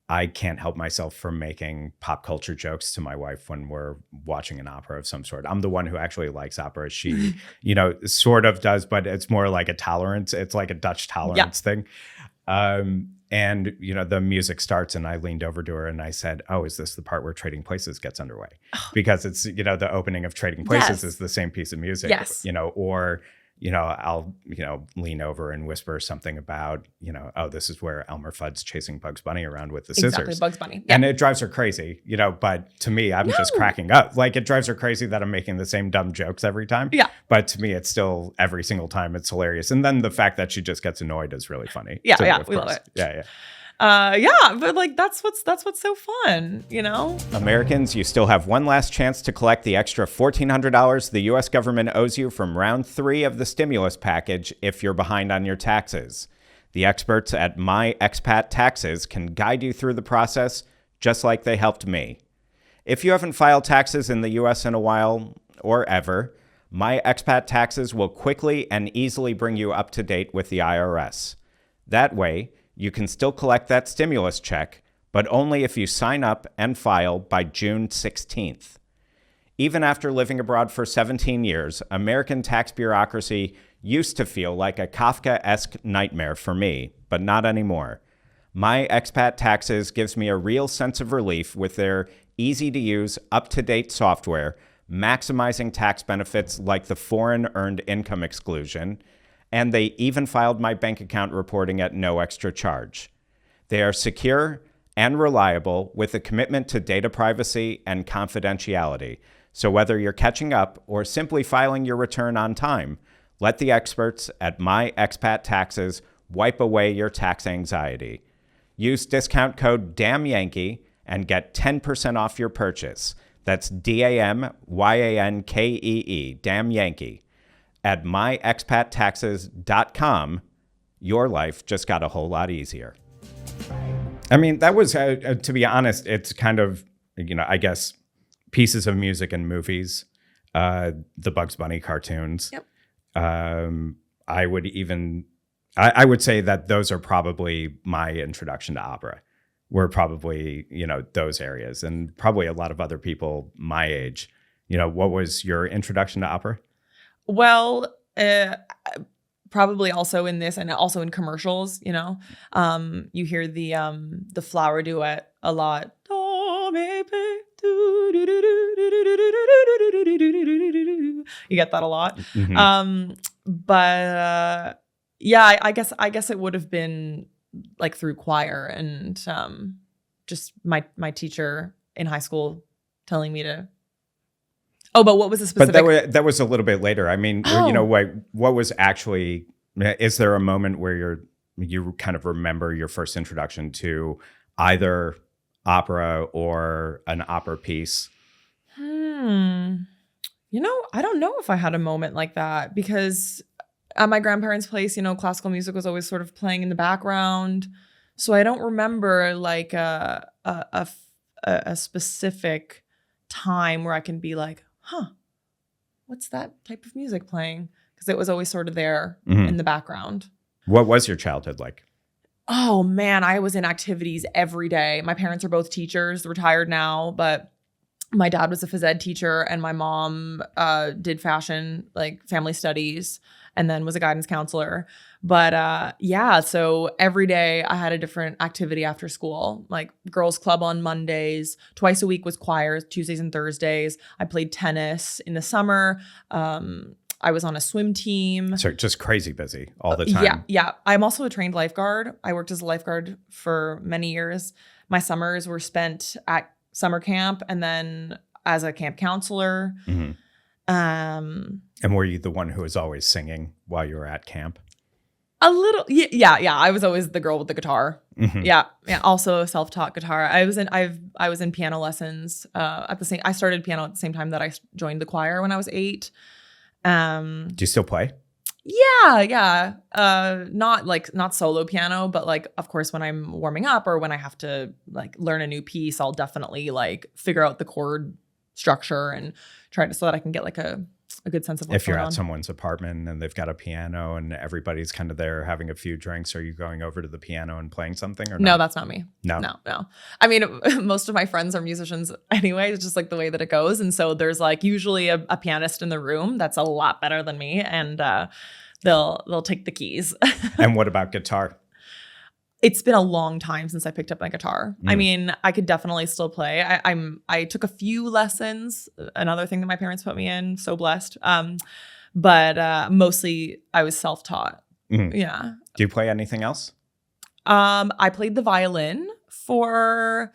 I can't help myself from making pop culture jokes to my wife when we're watching an opera of some sort. I'm the one who actually likes opera. She, sort of does, but it's more like a tolerance. It's like a Dutch tolerance thing. And, the music starts, and I leaned over to her and I said, oh, is this the part where Trading Places gets underway? Because it's, the opening of Trading Places is the same piece of music, yes. Or, I'll, lean over and whisper something about, oh, this is where Elmer Fudd's chasing Bugs Bunny around with the scissors. Exactly, Bugs Bunny. Yeah. And it drives her crazy, but to me, I'm just cracking up. Like, it drives her crazy that I'm making the same dumb jokes every time. Yeah. But to me, it's still, every single time, it's hilarious. And then the fact that she just gets annoyed is really funny. Yeah, me, we love it. Yeah. But like, that's what's so fun, Americans, you still have one last chance to collect the extra $1,400 the U.S. government owes you from round 3 of the stimulus package if you're behind on your taxes. The experts at My Expat Taxes can guide you through the process, just like they helped me. If you haven't filed taxes in the U.S. in a while, or ever, My Expat Taxes will quickly and easily bring you up to date with the IRS. That way, you can still collect that stimulus check, but only if you sign up and file by June 16th. Even after living abroad for 17 years, American tax bureaucracy used to feel like a Kafka-esque nightmare for me, but not anymore. My Expat Taxes gives me a real sense of relief with their easy-to-use, up-to-date software, maximizing tax benefits like the foreign earned income exclusion, and they even filed my bank account reporting at no extra charge. They are secure and reliable with a commitment to data privacy and confidentiality. So whether you're catching up or simply filing your return on time, let the experts at My Expat Taxes wipe away your tax anxiety. Use discount code DAMNYANKEE and get 10% off your purchase. That's DAMYANKEE, Damn Yankee. At myexpattaxes.com, your life just got a whole lot easier. I mean, that was, to be honest, it's kind of, I guess, pieces of music and movies, the Bugs Bunny cartoons. Yep. I would say that those are probably my introduction to opera. Were probably, those areas, and probably a lot of other people my age. What was your introduction to opera? Well, probably also in this, and also in commercials. You hear the flower duet a lot. You get that a lot. Mm-hmm. But yeah, I guess it would have been like through choir and just my teacher in high school telling me to. Oh, but what was the specific? But that was a little bit later. I mean, what was actually? Is there a moment where you kind of remember your first introduction to either opera or an opera piece? I don't know if I had a moment like that, because at my grandparents' place, classical music was always sort of playing in the background. So I don't remember like a a specific time where I can be like, what's that type of music playing? Because it was always sort of there in the background. What was your childhood like? Oh man, I was in activities every day. My parents are both teachers, retired now, but my dad was a phys ed teacher and my mom did fashion, like family studies, and then was a guidance counselor. But so every day I had a different activity after school, like girls club on Mondays, twice a week was choir, Tuesdays and Thursdays. I played tennis in the summer. I was on a swim team. So just crazy busy all the time. Yeah. I'm also a trained lifeguard. I worked as a lifeguard for many years. My summers were spent at summer camp and then as a camp counselor. And were you the one who was always singing while you were at camp? A little, yeah. I was always the girl with the guitar. Yeah. Also self-taught guitar. I was in piano lessons I started piano at the same time that I joined the choir when I was 8. Do you still play? Yeah. Not solo piano, but like, of course, when I'm warming up or when I have to like learn a new piece, I'll definitely like figure out the chord structure and try to so that I can get like a good sense of what's If you're going at on. someone's apartment and they've got a piano and everybody's kind of there having a few drinks, are you going over to the piano and playing something or No, that's not me. No. I mean, most of my friends are musicians anyway. It's just like the way that it goes. And so there's like usually a pianist in the room that's a lot better than me, and they'll take the keys. And what about guitar? It's been a long time since I picked up my guitar. I mean, I could definitely still play. I took a few lessons. Another thing that my parents put me in. So blessed. But mostly I was self-taught. Yeah. Do you play anything else? I played the violin for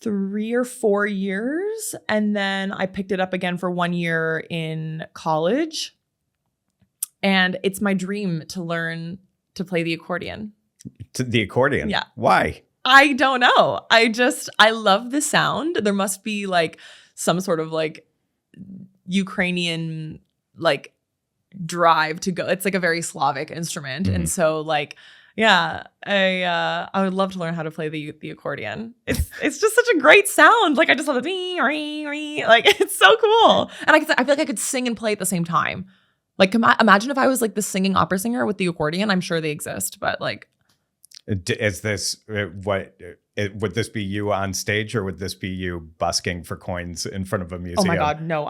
3 or 4 years, and then I picked it up again for 1 year in college. And it's my dream to learn to play the accordion. The accordion? Yeah. Why? I don't know. I love the sound. There must be like some sort of like Ukrainian like drive to go. It's like a very Slavic instrument. And so like, yeah, I would love to learn how to play the accordion. It's just such a great sound. Like I just love the like it's so cool. And I feel like I could sing and play at the same time. Like, imagine if I was like the singing opera singer with the accordion. I'm sure they exist, but like, is this would this be you on stage or would this be you busking for coins in front of a museum? Oh my God, no!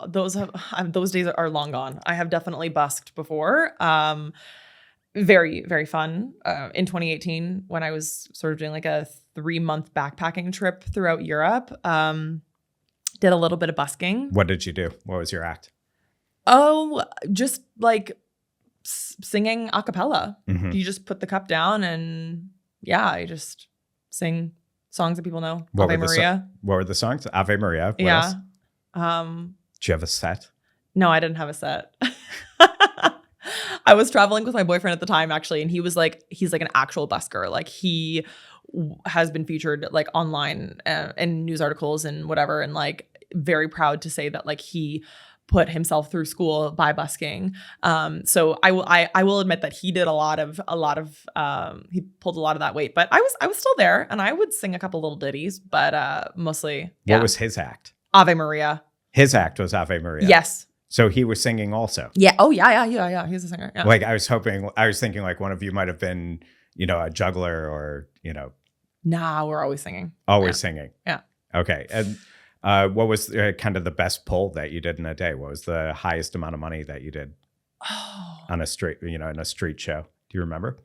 Those days are long gone. I have definitely busked before. Very, very fun. In 2018, when I was sort of doing like a 3-month backpacking trip throughout Europe, did a little bit of busking. What did you do? What was your act? Oh, just like singing a cappella. You just put the cup down and I just sing songs that people know. Ave Maria. What were the songs? Ave Maria. What else? Did you have a set? No, I didn't have a set. I was traveling with my boyfriend at the time actually, and he's like an actual busker. Like he has been featured like online in news articles and whatever, and like very proud to say that like he put himself through school by busking. So I will admit that he did a lot of he pulled a lot of that weight, but I was still there and I would sing a couple little ditties, but mostly. What was his act? Ave Maria. His act was Ave Maria. Yes. So he was singing also. Yeah. Oh yeah. He's a singer. Yeah. Like I was thinking like one of you might have been, a juggler or, Nah, we're always singing. Always singing. Yeah. Okay. And what was kind of the best pull that you did in a day? What was the highest amount of money that you did on a street, in a street show? Do you remember?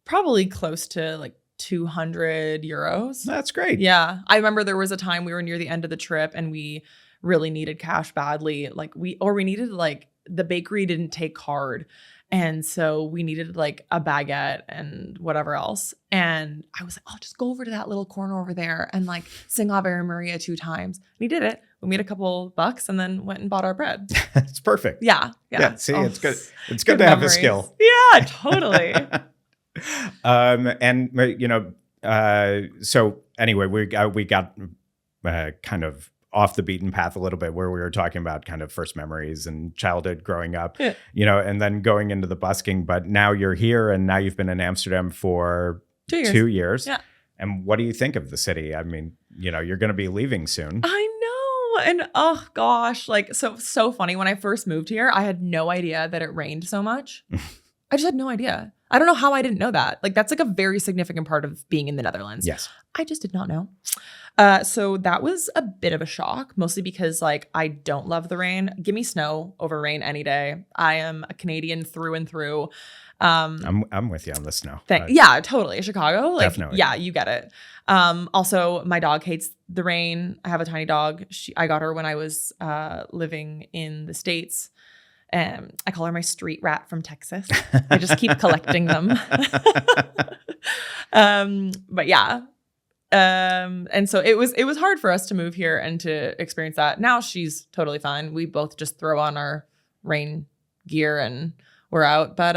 Probably close to like 200 euros. That's great. Yeah. I remember there was a time we were near the end of the trip and we really needed cash badly. Like we needed like the bakery didn't take card. And so we needed like a baguette and whatever else. And I was like, oh, just go over to that little corner over there and like sing Ave Maria 2 times. And he did it. We made a couple bucks and then went and bought our bread. It's perfect. Yeah. See, it's good. It's good to have a skill. Yeah, totally. So anyway, we got kind of off the beaten path a little bit where we were talking about kind of first memories and childhood growing up, and then going into the busking. But now you're here and now you've been in Amsterdam for 2 years. 2 years. Yeah. And what do you think of the city? I mean, you're going to be leaving soon. I know. And oh gosh, like so funny. When I first moved here, I had no idea that it rained so much. I just had no idea. I don't know how I didn't know that. Like that's like a very significant part of being in the Netherlands. Yes. I just did not know. So that was a bit of a shock, mostly because like I don't love the rain. Give me snow over rain any day. I am a Canadian through and through. I'm with you on the snow. Yeah, totally. Chicago, like Definitely. Yeah, you get it. Also, my dog hates the rain. I have a tiny dog. I got her when I was living in the States. I call her my street rat from Texas. I just keep collecting them. But yeah. And so it was hard for us to move here and to experience that. Now she's totally fine. We both just throw on our rain gear and we're out. But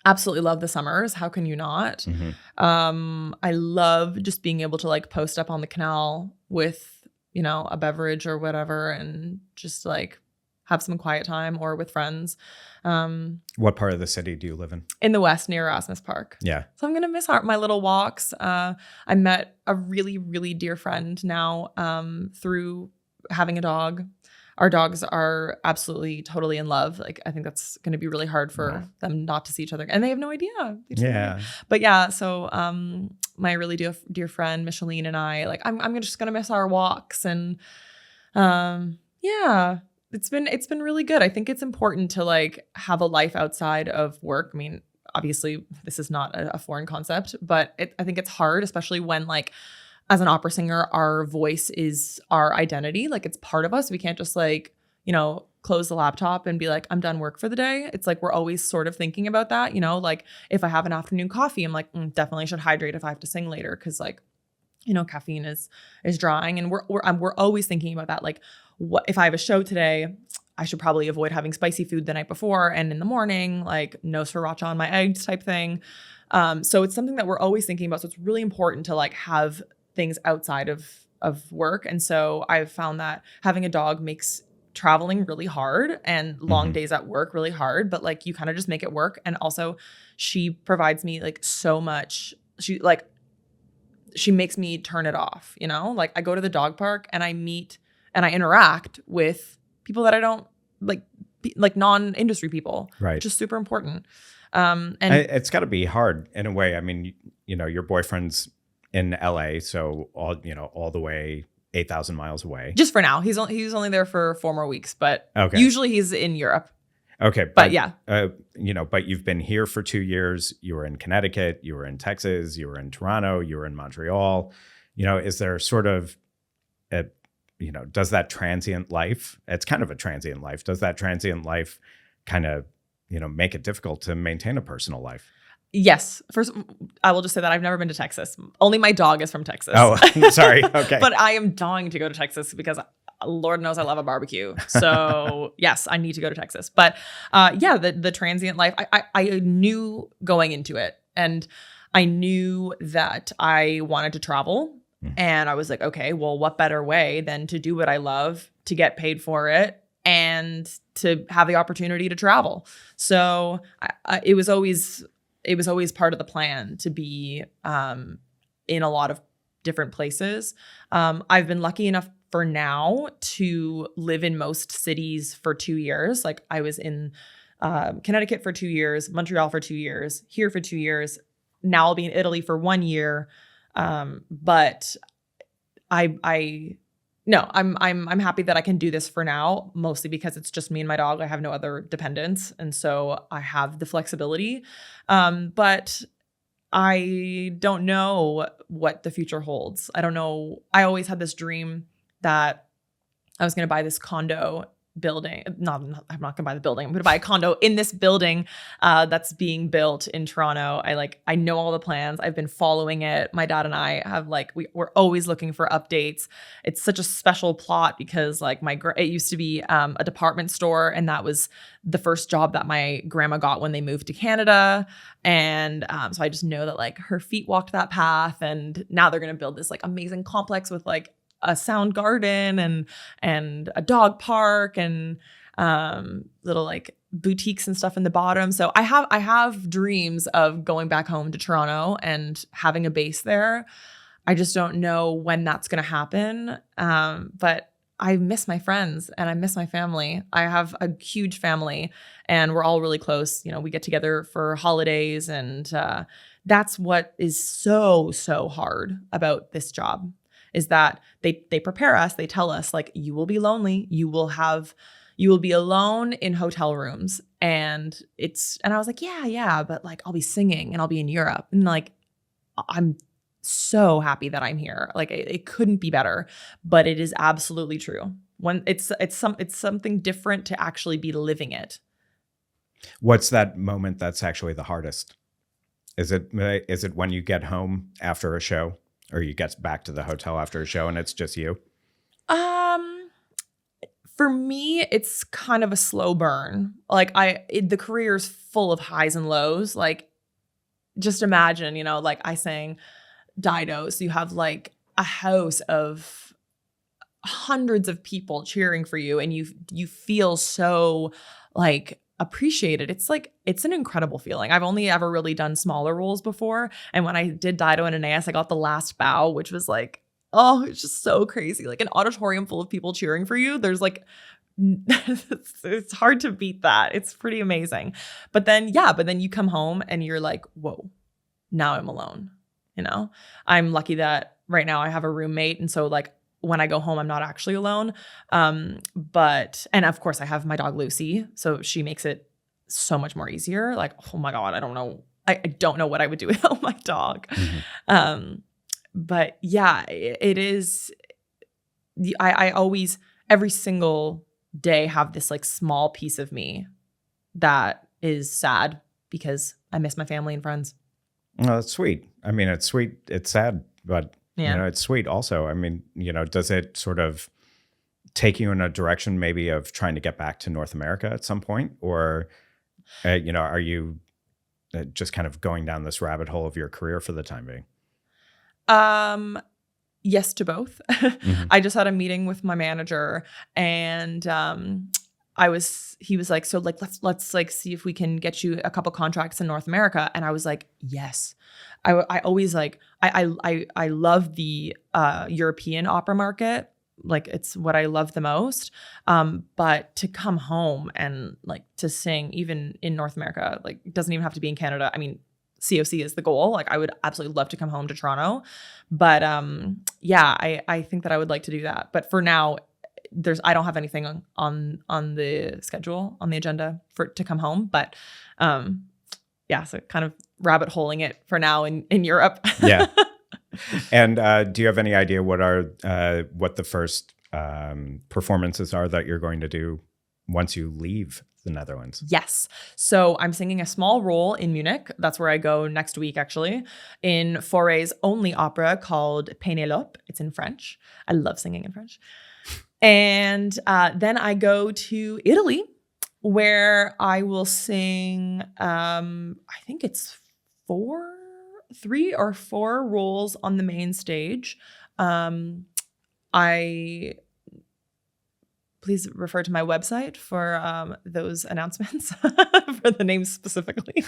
absolutely love the summers. How can you not? Mm-hmm. I love just being able to like post up on the canal with, a beverage or whatever and just like have some quiet time or with friends. What part of the city do you live in? In the west near Erasmus Park. Yeah. So I'm going to miss my little walks. I met a really, really dear friend now through having a dog. Our dogs are absolutely, totally in love. Like, I think that's going to be really hard for them not to see each other. And they have no idea. Yeah. But yeah, so my really dear friend, Myskholid, and I, like, I'm just going to miss our walks. And yeah. It's been really good. I think it's important to like have a life outside of work. I mean, obviously this is not a foreign concept, but I think it's hard, especially when like as an opera singer, our voice is our identity. Like it's part of us. We can't just like, close the laptop and be like, I'm done work for the day. It's like, we're always sort of thinking about that, like if I have an afternoon coffee, I'm like, definitely should hydrate if I have to sing later. Cause like, caffeine is drying and we're always thinking about that. Like, what if I have a show today, I should probably avoid having spicy food the night before and in the morning, like no sriracha on my eggs type thing. So it's something that we're always thinking about. So it's really important to like have things outside of work. And so I've found that having a dog makes traveling really hard and long days at work really hard, but like you kind of just make it work. And also she provides me like so much. She makes me turn it off, like I go to the dog park and I meet and I interact with people that I don't like non-industry people, right? Which is super important. And it's got to be hard in a way. I mean, your boyfriend's in LA, so all the way 8,000 miles away. Just for now, he's only there for 4 more weeks, but okay. Usually he's in Europe. Okay, but yeah, but you've been here for 2 years. You were in Connecticut, you were in Texas, you were in Toronto, you were in Montreal. Is there sort of does that transient life? It's kind of a transient life. Does that transient life kind of make it difficult to maintain a personal life? Yes. First, I will just say that I've never been to Texas. Only my dog is from Texas. Oh, sorry. Okay. But I am dying to go to Texas because Lord knows I love a barbecue. So yes, I need to go to Texas. But yeah, the transient life, I knew going into it, and I knew that I wanted to travel. And I was like, okay, well, what better way than to do what I love, to get paid for it, and to have the opportunity to travel. So it was always part of the plan to be in a lot of different places. I've been lucky enough for now to live in most cities for 2 years. Like I was in Connecticut for 2 years, Montreal for 2 years, here for 2 years. Now I'll be in Italy for 1 year. But I'm happy that I can do this for now, mostly because it's just me and my dog. I have no other dependents. And so I have the flexibility. But I don't know what the future holds. I don't know. I always had this dream that I was going to buy this condo building. I'm not going to buy the building. I'm going to buy a condo in this building that's being built in Toronto. I know all the plans. I've been following it. My dad and I have we're always looking for updates. It's such a special plot because it used to be a department store, and that was the first job that my grandma got when they moved to Canada. And so I just know that her feet walked that path, and now they're going to build this amazing complex with a sound garden and a dog park and little boutiques and stuff in the bottom. So I have dreams of going back home to Toronto and having a base there. I just don't know when that's going to happen. But I miss my friends and I miss my family. I have a huge family and we're all really close. We get together for holidays, and that's what is so hard about this job, is that they prepare us. They tell us, like, you will be lonely. You will be alone in hotel rooms. And I was like, yeah, but like I'll be singing and I'll be in Europe. And like, I'm so happy that I'm here. Like it couldn't be better, but it is absolutely true. When it's something different to actually be living it. What's that moment that's actually the hardest? Is it when you get home after a show, or you get back to the hotel after a show and it's just you? For me, it's kind of a slow burn. Like the career's full of highs and lows. Like, just imagine, like I sang Dido. So you have like a house of hundreds of people cheering for you, and you feel so like appreciated. It's an incredible feeling. I've only ever really done smaller roles before, and when I did Dido and Aeneas, I got the last bow, which was like, oh, it's just so crazy. Like an auditorium full of people cheering for you. There's like, it's hard to beat that. It's pretty amazing. But then you come home and you're like, whoa, now I'm alone. I'm lucky that right now I have a roommate. And so like when I go home, I'm not actually alone. And of course I have my dog Lucy. So she makes it so much more easier. Like, oh my God, I don't know what I would do without my dog. Mm-hmm. But yeah, it is. I always, every single day, have this like small piece of me that is sad because I miss my family and friends. Well, that's sweet. I mean, it's sweet. It's sad, but it's sweet also. I mean, does it sort of take you in a direction maybe of trying to get back to North America at some point, or are you just kind of going down this rabbit hole of your career for the time being? Yes to both. Mm-hmm. I just had a meeting with my manager, and he was like, so like, let's like see if we can get you a couple contracts in North America. And I was like, yes. I always like, I love the European opera market. Like it's what I love the most. But to come home and like to sing even in North America, like it doesn't even have to be in Canada. I mean, COC is the goal. Like I would absolutely love to come home to Toronto, but I think that I would like to do that. But for now, I don't have anything on the schedule, on the agenda to come home. But so kind of rabbit holing it for now in Europe. Yeah. And do you have any idea what the first performances are that you're going to do once you leave the Netherlands? Yes. So I'm singing a small role in Munich. That's where I go next week, actually, in Fauré's only opera called Pénélope. It's in French. I love singing in French. And then I go to Italy, where I will sing, I think it's 3 or 4 roles on the main stage. Please refer to my website for those announcements, for the names specifically.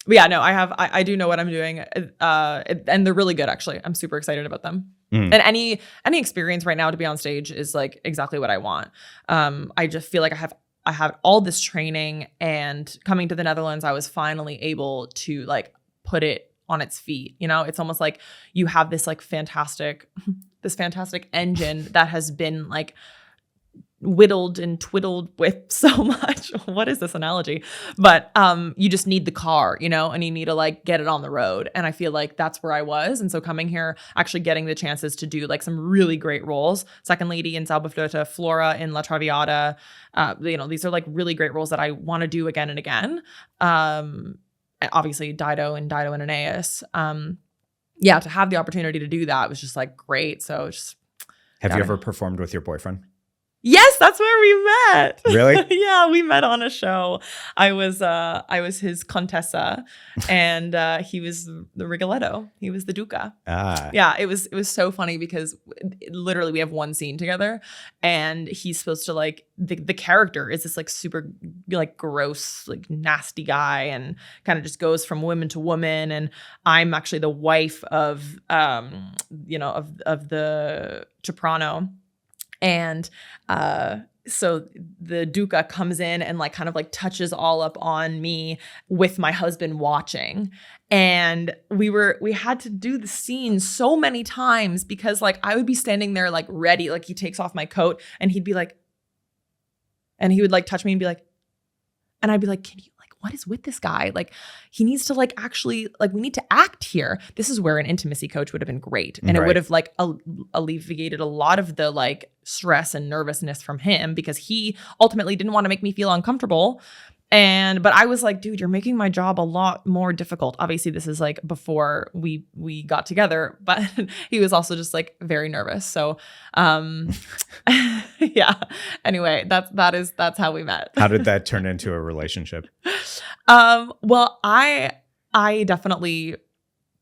But yeah, no, I do know what I'm doing, and they're really good, actually. I'm super excited about them. And any experience right now to be on stage is like exactly what I want. I just feel like I have all this training, and coming to the Netherlands, I was finally able to like put it on its feet. It's almost like you have this like fantastic engine that has been like whittled and twiddled with so much. What is this analogy? But you just need the car, and you need to like get it on the road. And I feel like that's where I was. And so coming here, actually getting the chances to do like some really great roles, Second Lady in Zauberflöte, Flora in La Traviata, these are like really great roles that I want to do again and again. Obviously Dido and Aeneas. To have the opportunity to do that was just like great. So just have you ever performed with your boyfriend? Yes, that's where we met. Really? Yeah, we met on a show. I was his contessa, and he was the Rigoletto. He was the Duca. Ah. Yeah, it was so funny because literally we have one scene together, and he's supposed to like the character is this like super like gross like nasty guy, and kind of just goes from woman to woman, and I'm actually the wife of of the soprano. And so the Duca comes in and like kind of like touches all up on me with my husband watching. And we had to do the scene so many times because like I would be standing there like ready, like he takes off my coat and he'd be like, and he would like touch me and be like, and I'd be like, can you like, what is with this guy? Like he needs to like actually like we need to act here. This is where an intimacy coach would have been great. And it would have like alleviated a lot of the like stress and nervousness from him because he ultimately didn't want to make me feel uncomfortable. But I was like, dude, you're making my job a lot more difficult. Obviously, this is like before we got together, but he was also just like very nervous. So, yeah. Anyway, that's how we met. How did that turn into a relationship? Well, I definitely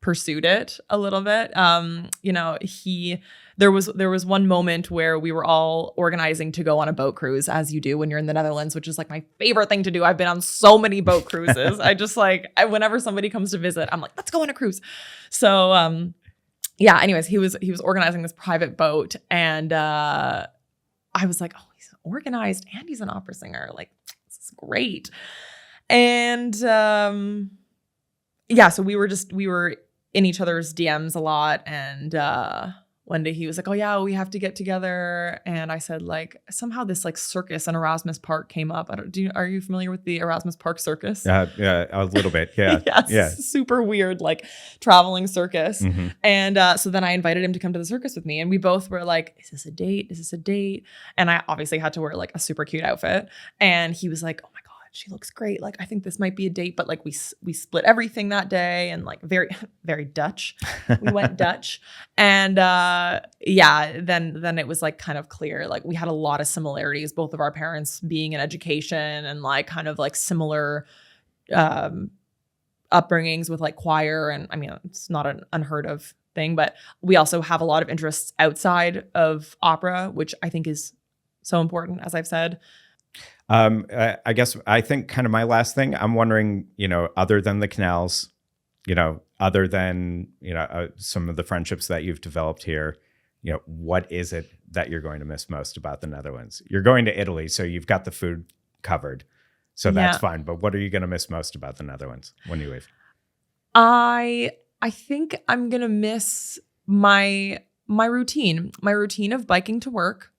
pursued it a little bit. There was one moment where we were all organizing to go on a boat cruise, as you do when you're in the Netherlands, which is like my favorite thing to do. I've been on so many boat cruises. I just like, whenever somebody comes to visit, I'm like, let's go on a cruise. So, yeah, anyways, he was organizing this private boat, and I was like, oh, he's organized and he's an opera singer. Like, this is great. And yeah, so we were in each other's DMs a lot, and one day he was like, oh yeah, we have to get together. And I said like, somehow this like circus in Erasmus Park came up. Are you familiar with the Erasmus Park circus? Yeah, a little bit. Yeah. Yeah. Super weird, like traveling circus. Mm-hmm. And so then I invited him to come to the circus with me. And we both were like, is this a date? Is this a date? And I obviously had to wear like a super cute outfit. And he was like, oh my God, she looks great. Like, I think this might be a date, but like we split everything that day, and like very, very Dutch. We went Dutch. And yeah, then it was like kind of clear. Like we had a lot of similarities, both of our parents being in education and like kind of like similar upbringings with like choir. And I mean, it's not an unheard of thing, but we also have a lot of interests outside of opera, which I think is so important, as I've said. I guess I think kind of my last thing, I'm wondering, other than the canals, other than, some of the friendships that you've developed here, what is it that you're going to miss most about the Netherlands? You're going to Italy, so you've got the food covered. So that's fine. But what are you going to miss most about the Netherlands when you leave? I think I'm going to miss my routine of biking to work.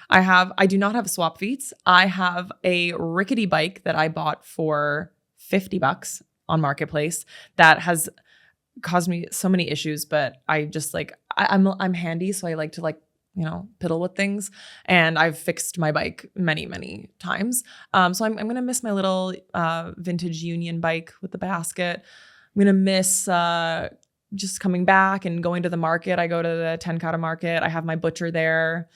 I do not have swap feet. I have a rickety bike that I bought for $50 on Marketplace that has caused me so many issues, but I just like, I'm handy. So I like to like, piddle with things, and I've fixed my bike many, many times. So I'm going to miss my little vintage Union bike with the basket. I'm going to miss just coming back and going to the market. I go to the Tenkara market. I have my butcher there.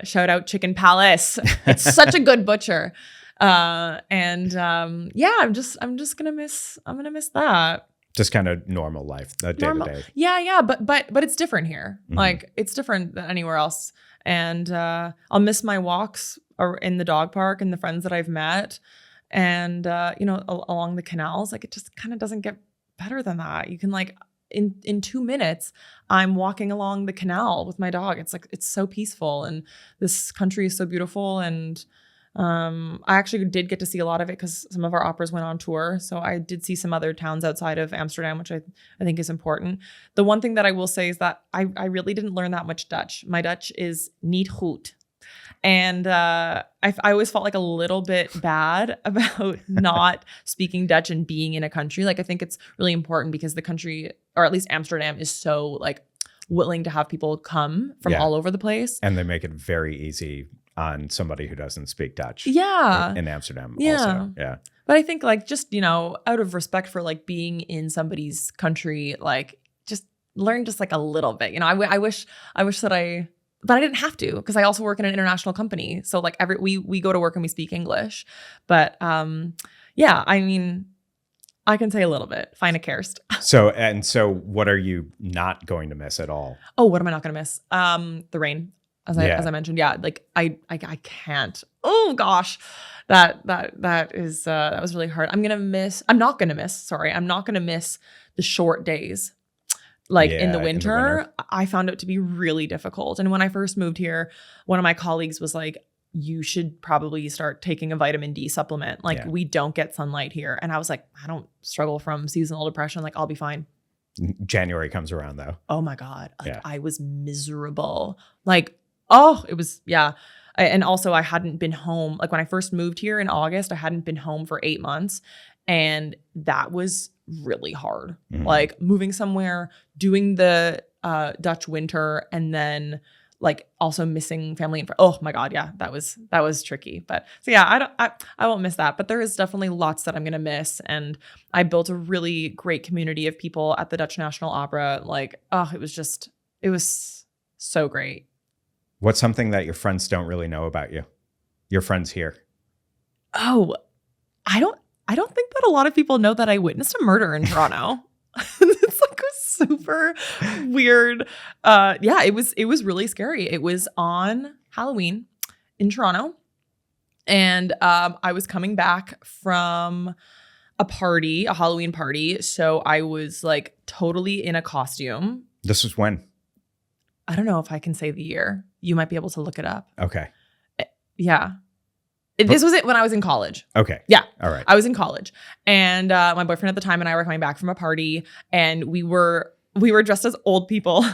Shout out Chicken Palace. It's such a good butcher. Yeah, I'm just gonna miss that. Just kind of normal life, day to day. Yeah. But it's different here. Mm-hmm. Like it's different than anywhere else. And I'll miss my walks in the dog park and the friends that I've met. And along the canals, like it just kind of doesn't get better than that. You can like in 2 minutes, I'm walking along the canal with my dog. It's like, it's so peaceful, and this country is so beautiful. And I actually did get to see a lot of it because some of our operas went on tour. So I did see some other towns outside of Amsterdam, which I think is important. The one thing that I will say is that I really didn't learn that much Dutch. My Dutch is niet goed. And I always felt like a little bit bad about not speaking Dutch and being in a country. Like I think it's really important because the country, or at least Amsterdam, is so like willing to have people come from all over the place. And they make it very easy on somebody who doesn't speak Dutch. Yeah. In Amsterdam also. Yeah. But I think like just, out of respect for like being in somebody's country, like just learn just like a little bit. I wish that I but I didn't have to because I also work in an international company. So like we go to work and we speak English. But yeah, I mean, I can say a little bit. Fine, kerst. So what are you not going to miss at all? Oh, what am I not going to miss? The rain, as I mentioned. Yeah, like I can't. Oh gosh, that was really hard. I'm not going to miss the short days. Like in the winter, I found it to be really difficult. And when I first moved here, one of my colleagues was like, you should probably start taking a vitamin D supplement. Like we don't get sunlight here. And I was like, I don't struggle from seasonal depression. Like I'll be fine. January comes around though. Oh my God. Like I was miserable. Like, oh, it was, and also I hadn't been home. Like when I first moved here in August, I hadn't been home for 8 months. And that was really hard. Mm-hmm. Like moving somewhere, doing the Dutch winter, and then like also missing family and oh my God, yeah, that was tricky. But so yeah, I won't miss that. But there is definitely lots that I'm gonna miss. And I built a really great community of people at the Dutch National Opera. Like, oh, it was so great. What's something that your friends don't really know about you? Your friends here? Oh, I don't think that a lot of people know that I witnessed a murder in Toronto. It's like a super weird. It was really scary. It was on Halloween in Toronto. And I was coming back from a Halloween party. So I was like totally in a costume. This was when? I don't know if I can say the year. You might be able to look it up. Okay. Yeah. This was it when I was in college. Okay. Yeah. All right. I was in college, and my boyfriend at the time and I were coming back from a party, and we were dressed as old people.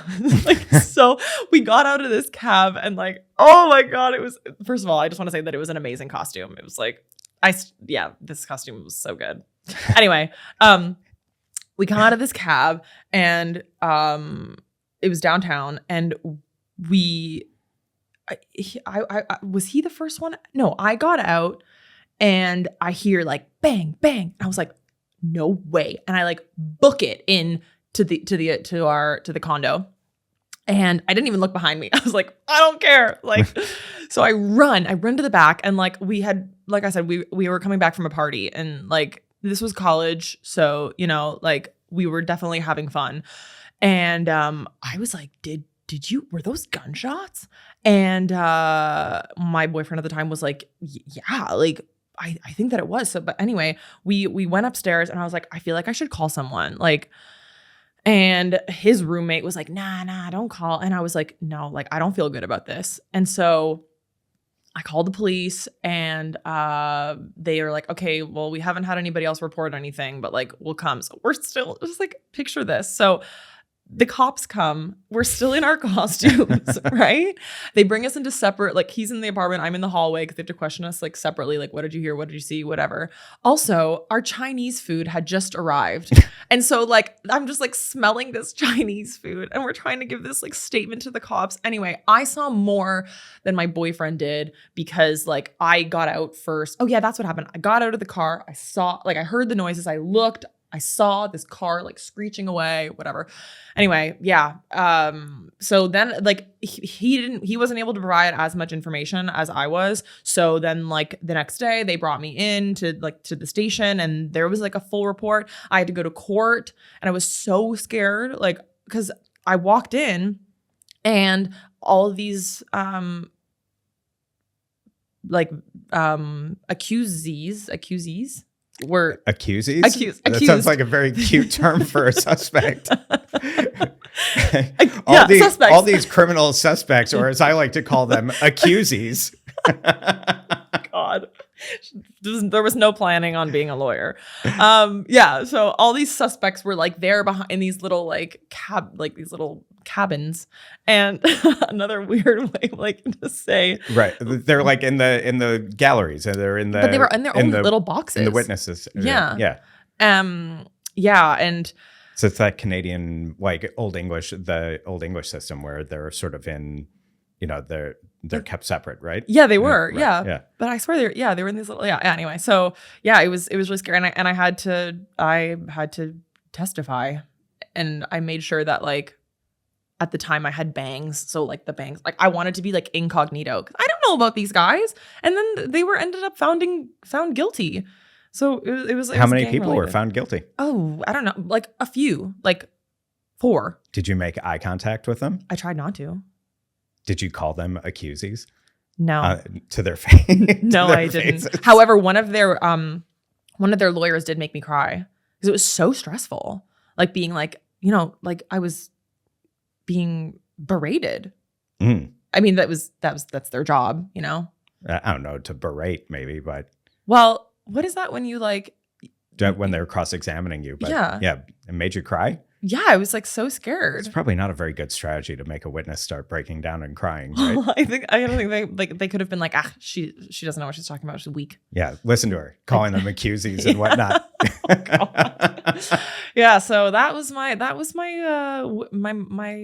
Like, so we got out of this cab and like, oh my God, it was, first of all, I just want to say that it was an amazing costume. It was like, this costume was so good. Anyway, we come out of this cab and it was downtown, and I was he the first one? No, I got out and I hear like bang, bang. I was like, no way. And I like book it in to the condo. And I didn't even look behind me. I was like, I don't care. Like, so I run to the back, and like we had, like I said, we were coming back from a party, and like this was college. So, you know, like we were definitely having fun. And I was like, were those gunshots? And my boyfriend at the time was like, yeah, like I think that it was. So, but anyway, we went upstairs, and I was like, I feel like I should call someone. Like, and his roommate was like, nah, don't call. And I was like, no, like I don't feel good about this. And so I called the police, and they were like, okay, well, we haven't had anybody else report anything, but like we'll come. So we're still just like, picture this. So the cops come, we're still in our costumes, right? They bring us into separate, like he's in the apartment, I'm in the hallway, because they have to question us like separately, like what did you hear, what did you see, whatever. Also, our Chinese food had just arrived. And so like, I'm just like smelling this Chinese food, and we're trying to give this like statement to the cops. Anyway, I saw more than my boyfriend did, because like I got out first. Oh yeah, that's what happened. I got out of the car. I heard the noises. I looked, I saw this car like screeching away, whatever. Anyway, yeah. So then like he wasn't able to provide as much information as I was. So then like the next day they brought me in to the station, and there was like a full report. I had to go to court, and I was so scared, like, because I walked in and all of these accusees were accusees. Accused. That sounds like a very cute term for a suspect. Suspects. All these criminal suspects, or as I like to call them, accusees. God, there was no planning on being a lawyer. So all these suspects were like there behind in these little like these little cabins, and another weird way like to say, right, they're like in the galleries, and they're in the, but they were in their own little boxes in the witnesses. And so it's that Canadian like old English system where they're sort of in, you know, they're kept separate, right? Yeah, they were. Right. Yeah. But I swear they were in these little, anyway. So yeah, it was really scary. And I had to testify, and I made sure that like at the time I had bangs. So like the bangs, like I wanted to be like incognito. 'Cause I don't know about these guys. And then they were ended up found guilty. So it was How many people were found guilty? Oh, I don't know. Like a few, like 4. Did you make eye contact with them? I tried not to. Did you call them accusees? No. To their face? No, I didn't. However, one of their lawyers did make me cry because it was so stressful. Like being like, you know, like I was being berated. Mm. I mean, that's their job, you know? I don't know, to berate maybe, but. Well, what is that when you like. When they're cross-examining you. But yeah. It made you cry? Yeah, I was like so scared. It's probably not a very good strategy to make a witness start breaking down and crying, right? I don't think they could have been like, she doesn't know what she's talking about. She's weak. Yeah, listen to her, calling them accusees and whatnot. Yeah, so that was my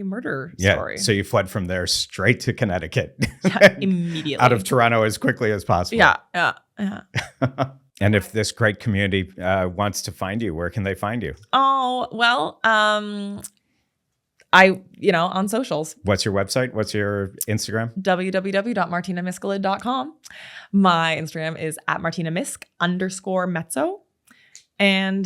murder story. Yeah, so you fled from there straight to Connecticut. Yeah, immediately. Out of Toronto as quickly as possible. Yeah. And if this great community wants to find you, where can they find you? Oh, well, on socials. What's your website? What's your Instagram? www.martinamyskholid.com. My Instagram is @martinamysk_mezzo. And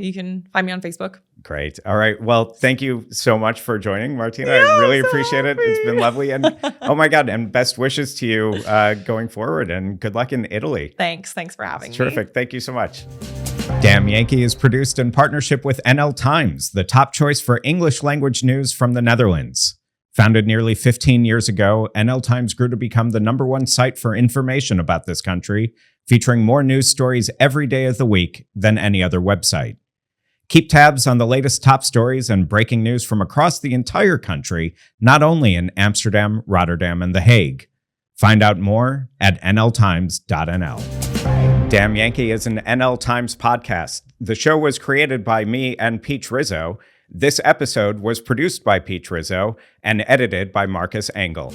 you can find me on Facebook. Great. All right. Well, thank you so much for joining, Martina. I really appreciate it. It's been lovely. And oh my God, and best wishes to you going forward, and good luck in Italy. Thanks for having me. Terrific. Thank you so much. Damn Yankee is produced in partnership with NL Times, the top choice for English language news from the Netherlands. Founded nearly 15 years ago, NL Times grew to become the #1 site for information about this country, featuring more news stories every day of the week than any other website. Keep tabs on the latest top stories and breaking news from across the entire country, not only in Amsterdam, Rotterdam, and The Hague. Find out more at nltimes.nl. Damn Yankee is an NL Times podcast. The show was created by me and Peach Rizzo. This episode was produced by Peach Rizzo and edited by Marcus Engel.